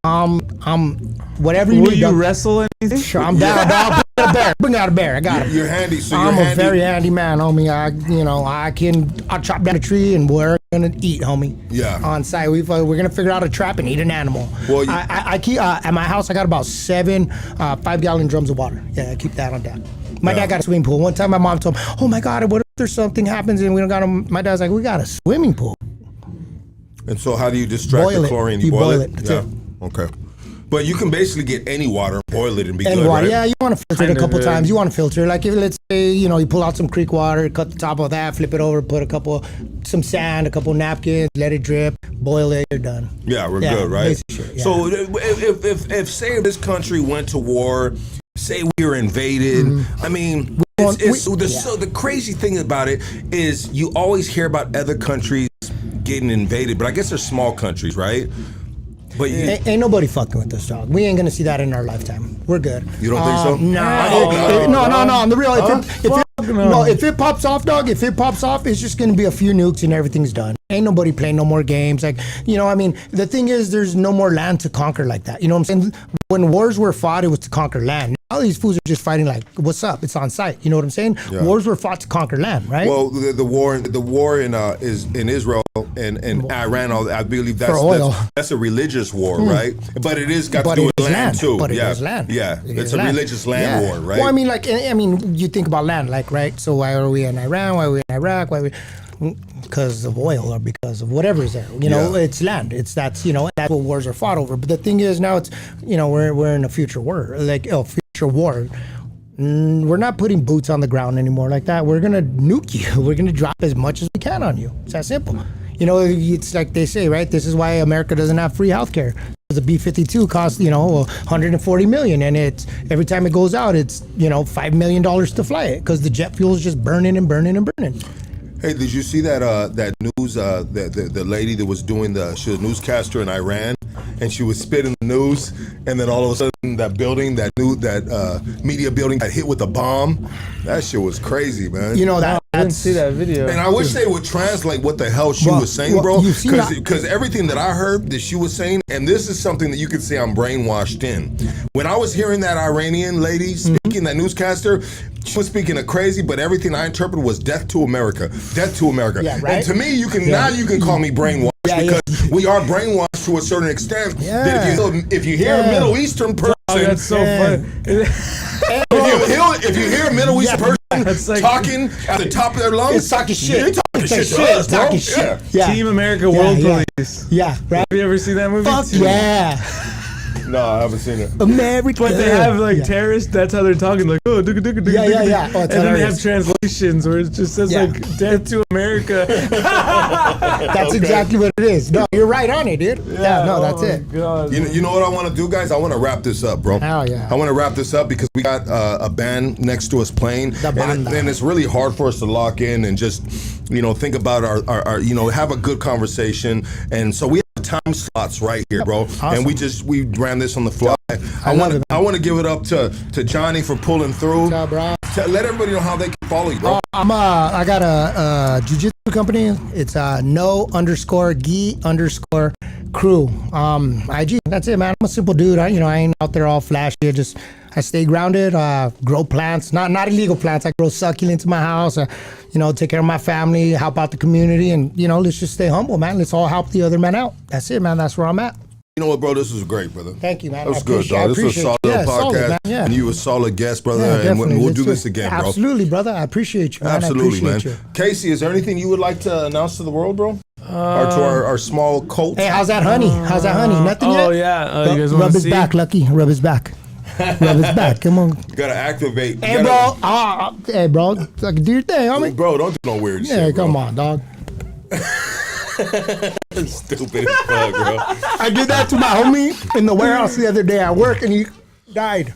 Whatever you need. Will you wrestle anything? Sure, I'm down, dog. Bring out a bear. I got it. You're handy, so I'm you're a very handy man, homie. I'll chop down a tree and we're gonna eat, homie. Yeah. On site, we're gonna figure out a trap and eat an animal. Well, I keep at my house. I got about 7 5-gallon drums of water. Yeah, I keep that on deck. My dad got a swimming pool. One time, my mom told me, "Oh my God, what if there's something happens and we don't got a?" My dad's like, "We got a swimming pool." And so how do you distract Boil the it. chlorine? You boil it. That's it. Okay. But you can basically get any water, boil it, and be And good, water, right? yeah, you want to filter it a couple times. You want to filter, like if let's say you pull out some creek water, cut the top of that, flip it over, put some sand, a couple napkins, let it drip, boil it, you're done. Yeah, we're good, right? Shit, yeah. So if say this country went to war, say we were invaded, I mean, the crazy thing about it is you always hear about other countries getting invaded, but I guess they're small countries, right? But ain't nobody fucking with us, dog. We ain't gonna see that in our lifetime. We're good. You don't think so? No. On the real, if it pops off, dog, it's just gonna be a few nukes and everything's done. Ain't nobody playing no more games. Like, I mean, the thing is, there's no more land to conquer like that. You know what I'm saying? When wars were fought, it was to conquer land. Now these fools are just fighting like, what's up? It's on site. You know what I'm saying? Yeah. Wars were fought to conquer land, right? Well, the war is in Israel and Iran. I believe that's a religious war, right? But it is got to do with land too. But it is land. Yeah, it's a religious land war, right? Well, I mean, you think about land, like, right? So why are we in Iran? Why are we in Iraq? Because of oil or because of whatever's there. It's land. That's what wars are fought over. But the thing is now it's, we're in a future war, future war. We're not putting boots on the ground anymore like that. We're going to nuke you. We're going to drop as much as we can on you. It's that simple. It's like they say, right? This is why America doesn't have free healthcare. The B-52 costs, $140 million, and it's every time it goes out, it's $5 million to fly it because the jet fuel is just burning and burning and burning. Hey, did you see that news? The lady that was she was a newscaster in Iran, and she was spitting the news, and then all of a sudden that building, that media building, got hit with a bomb. That shit was crazy, man. didn't see that video. And I wish they would translate what the hell she was saying, bro. Because everything that I heard that she was saying, and this is something that you could say I'm brainwashed in. When I was hearing that Iranian lady speaking, that newscaster, she was speaking of crazy, but everything I interpreted was death to America. Death to America. Yeah, right? And to me, now you can call me brainwashed because we are brainwashed to a certain extent. Yeah. That if you hear a Middle Eastern person, that's so funny. if you hear a Middle Eastern person talking at the top of their lungs, talking shit. You're talking shit to us, bro. Talking shit. Yeah. Team America World Police. Yeah, right. Have you ever seen that movie? Fuck yeah. No, I haven't seen it. America. But they have terrorists. That's how they're talking. Like, oh, yeah. Oh, and then they have translations where it just says like "Death to America." That's exactly what it is. No, you're right on it, dude. Yeah, no, that's it. God. You know what I want to do, guys? I want to wrap this up, bro. Hell yeah. I want to wrap this up because we got a band next to us playing, and it's really hard for us to lock in and just, think about our have a good conversation. And so we have time slots right here, bro. Awesome. And we ran this on the fly. I want to give it up to Johnny for pulling through. What's up, bro? Let everybody know how they can follow you, bro. I got a jiu-jitsu company. It's no_gi_crew. IG. That's it, man. I'm a simple dude. I ain't out there all flashy. I stay grounded. Grow plants, not illegal plants. I grow succulents in my house. Take care of my family, help out the community, and let's just stay humble, man. Let's all help the other man out. That's it, man. That's where I'm at. You know what, bro? This was great, brother. Thank you, man. That was good, dog. This was a solid podcast. And you a solid guest, brother. And we'll do this again, bro. Absolutely, brother. I appreciate you, man. Absolutely, man. Casey, is there anything you would like to announce to the world, bro? Or to our small cult? Hey, how's that honey? Nothing yet? Oh, yeah. You guys want rub to his see? back, Lucky. Rub his back. Rub his back. Come on. You gotta activate. Hey, bro. Hey, bro. Do your thing, homie. Bro, don't do no weird shit. Yeah, come on, dog. Stupid as fuck, bro. I did that to my homie in the warehouse the other day at work, and he died.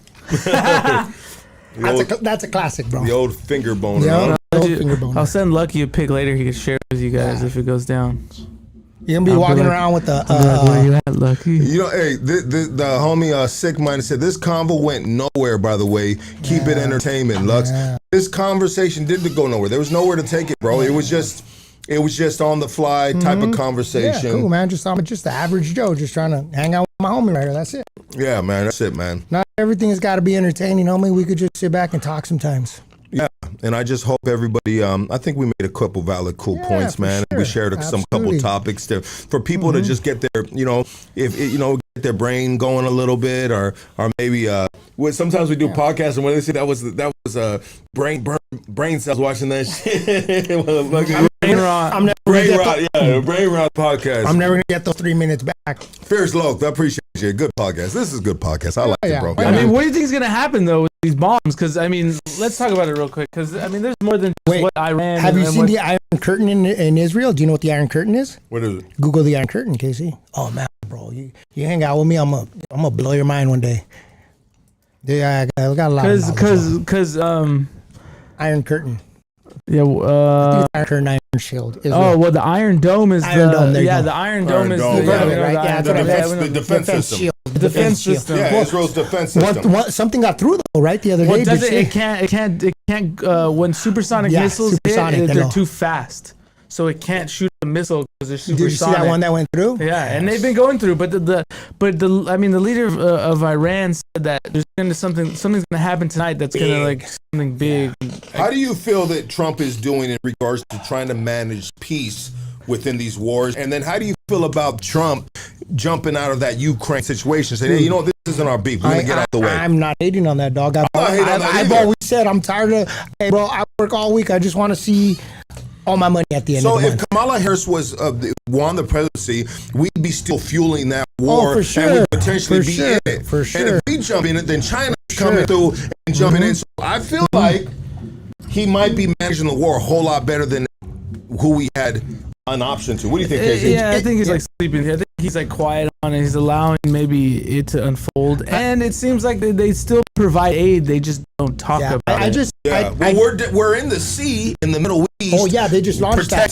That's a classic, bro. The old finger bone. Yeah, finger bone. I'll send Lucky a pic later. He can share it with you guys if it goes down. You're gonna be walking around with the. Where you at, Lucky? Hey, the homie Sick Mind said this convo went nowhere. By the way, keep it entertainment, Lux. This conversation didn't go nowhere. There was nowhere to take it, bro. It was just on the fly type of conversation. Yeah, cool, man. I'm just the average Joe, just trying to hang out with my homie right here. That's it. Yeah, man. That's it, man. Not everything has got to be entertaining, homie. We could just sit back and talk sometimes. Yeah, and I just hope everybody. I think we made a couple valid, cool points, man. Sure. We shared some couple topics for people to just get their, get their brain going a little bit, or maybe. Sometimes we do podcasts, and when they say that was brain cells watching that shit. Brain rot. Brain rot podcast. I'm never gonna get those 3 minutes back. Fierce Loke, I appreciate you. Good podcast. This is a good podcast. I like it, bro. I mean, what do you think is gonna happen though with these bombs? Because let's talk about it real quick. Because there's more than just what Iran. Have you seen the Iron Curtain in Israel? Do you know what the Iron Curtain is? What is it? Google the Iron Curtain, Casey. Oh man, bro, you hang out with me, I'm gonna blow your mind one day. Yeah, I got a lot. Because Iron Curtain. Yeah. Iron Curtain, Iron Shield. Well, the Iron Dome is Iron Dome, there you go. the Iron Dome is the defense system. Shield. The defense system. Yeah, Israel's defense system. Something got through though, right? The other day. It can't. When supersonic missiles hit, they're too fast, so it can't shoot a missile because they're supersonic. Did you see that one that went through? Yeah, and they've been going through, but the leader of Iran said that there's something's gonna happen tonight that's gonna something big. How do you feel that Trump is doing in regards to trying to manage peace within these wars? And then how do you feel about Trump jumping out of that Ukraine situation, saying, hey, this isn't our beef. We're going to get out the way. I'm not hating on that, dog. I've always said I'm tired of, hey, bro, I work all week. I just want to see all my money at the end of the month. So if Kamala Harris won the presidency, we'd be still fueling that war. For sure. And we'd potentially be in it. For sure. And if we jump in it, then China's coming through and jumping in. So I feel like he might be managing the war a whole lot better than who we had an option to. What do you think, Casey? Yeah, I think he's sleeping here. I think he's quiet on it. He's allowing maybe it to unfold. And it seems like they still provide aid. They just don't talk about it. We're in the sea in the Middle East. Oh yeah, they just launched that.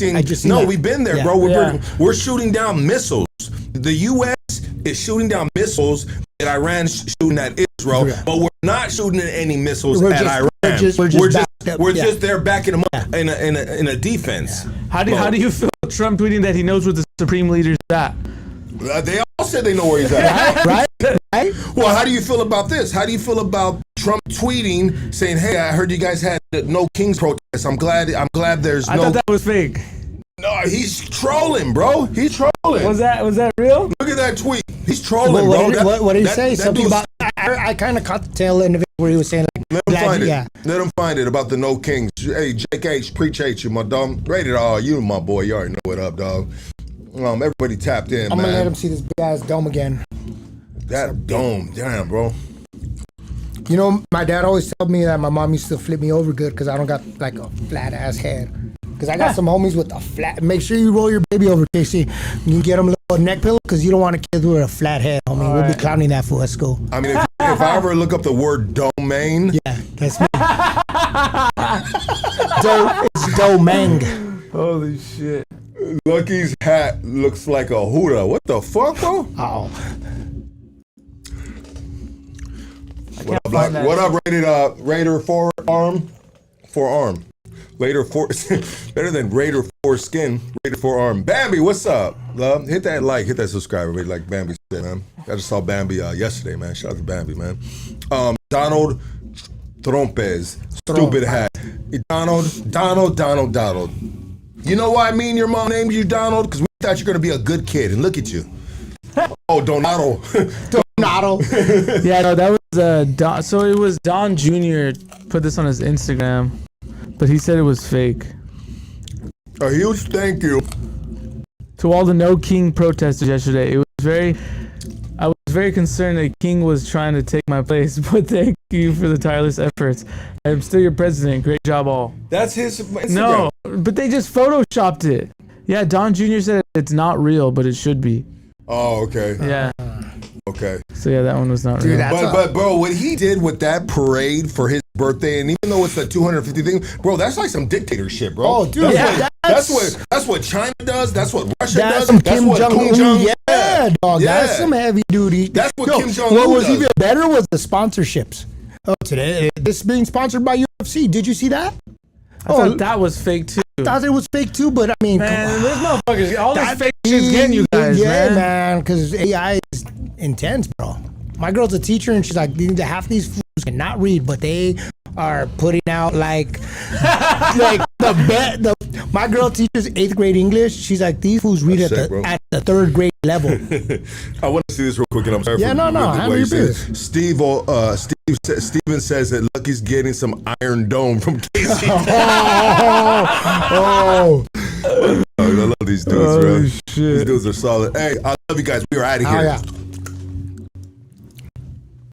We've been there, bro. We're shooting down missiles. The U.S. is shooting down missiles that Iran's shooting at Israel, but we're not shooting any missiles at Iran. We're just We're just there backing him up in a defense. How do you feel Trump tweeting that he knows where the Supreme Leader's at? They all said they know where he's at. Right? Well, how do you feel about this? How do you feel about Trump tweeting saying, "Hey, I heard you guys had no Kings protest. I'm glad there's no." I thought that was fake. No, he's trolling, bro. He's trolling. Was that real? Look at that tweet. He's trolling, bro. What did he say? Something about. I kind of caught the tail end of it where he was saying, like, let him find it about the no Kings. Hey, Jake H, appreciate you, my dog. Rated R, you my boy. You already know what up, dog. Everybody tapped in, I'm man. gonna let him see this big ass dome again. That dome, damn, bro. You know, my dad always told me that my mom used to flip me over good because I don't got like a flat ass head. Because I got some homies with a flat. Make sure you roll your baby over, Casey. You can get him a little neck pillow because you don't want a kid with a flat head, homie. We'll be clowning that for us, school. I mean, if I ever look up the word domain, yeah, that's me. It's domain. Holy shit. Lucky's hat looks like a Huda. What the fuck, bro? Oh. What up, Raider forearm? Later better than Raider foreskin. Raider forearm. Bambi, what's up, love? Hit that like, hit that subscribe, everybody, like Bambi said, man. I just saw Bambi yesterday, man. Shout out to Bambi, man. Donald Trompez, stupid hat. Donald. You know why me and your mom named you Donald? Because we thought you're gonna be a good kid, and look at you. Oh, Donato. Donato. Yeah, no, that was Don. So it was Don Jr. put this on his Instagram, but he said it was fake. A huge thank you to all the No King protesters yesterday. I was very concerned that King was trying to take my place, but thank you for the tireless efforts. I am still your president. Great job, all. That's his Instagram. No, but they just photoshopped it. Yeah, Don Jr. said it's not real, but it should be. Oh, okay. Yeah. Okay. So yeah, that one was not real. But bro, what he did with that parade for his birthday, and even though it's the 250 thing, bro, that's like some dictatorship, bro. Oh, dude, that's what China does. That's what Russia does. Some That's Kim what Jong-un. Kim Jong. Yeah, dog. Yeah. That's some heavy duty. That's what Kim Jong-un What was does. even better was the sponsorships. Oh, today this being sponsored by UFC. Did you see that? I thought that was fake too. I thought it was fake too, but I mean, man, those motherfuckers, all this fake shit's getting you guys, man. Because AI is intense, bro. My girl's a teacher, and she's like, half these fools cannot read, but they are putting out like my girl teaches 8th grade English. She's like, these fools read at the 3rd grade level. I want to see this real quick, and I'm sorry. Yeah, no. Handle your business. Steven says that Lucky's getting some Iron Dome from Casey. I love these dudes, bro. Shit. These dudes are solid. Hey, I love you guys. We are out of here. Oh, yeah.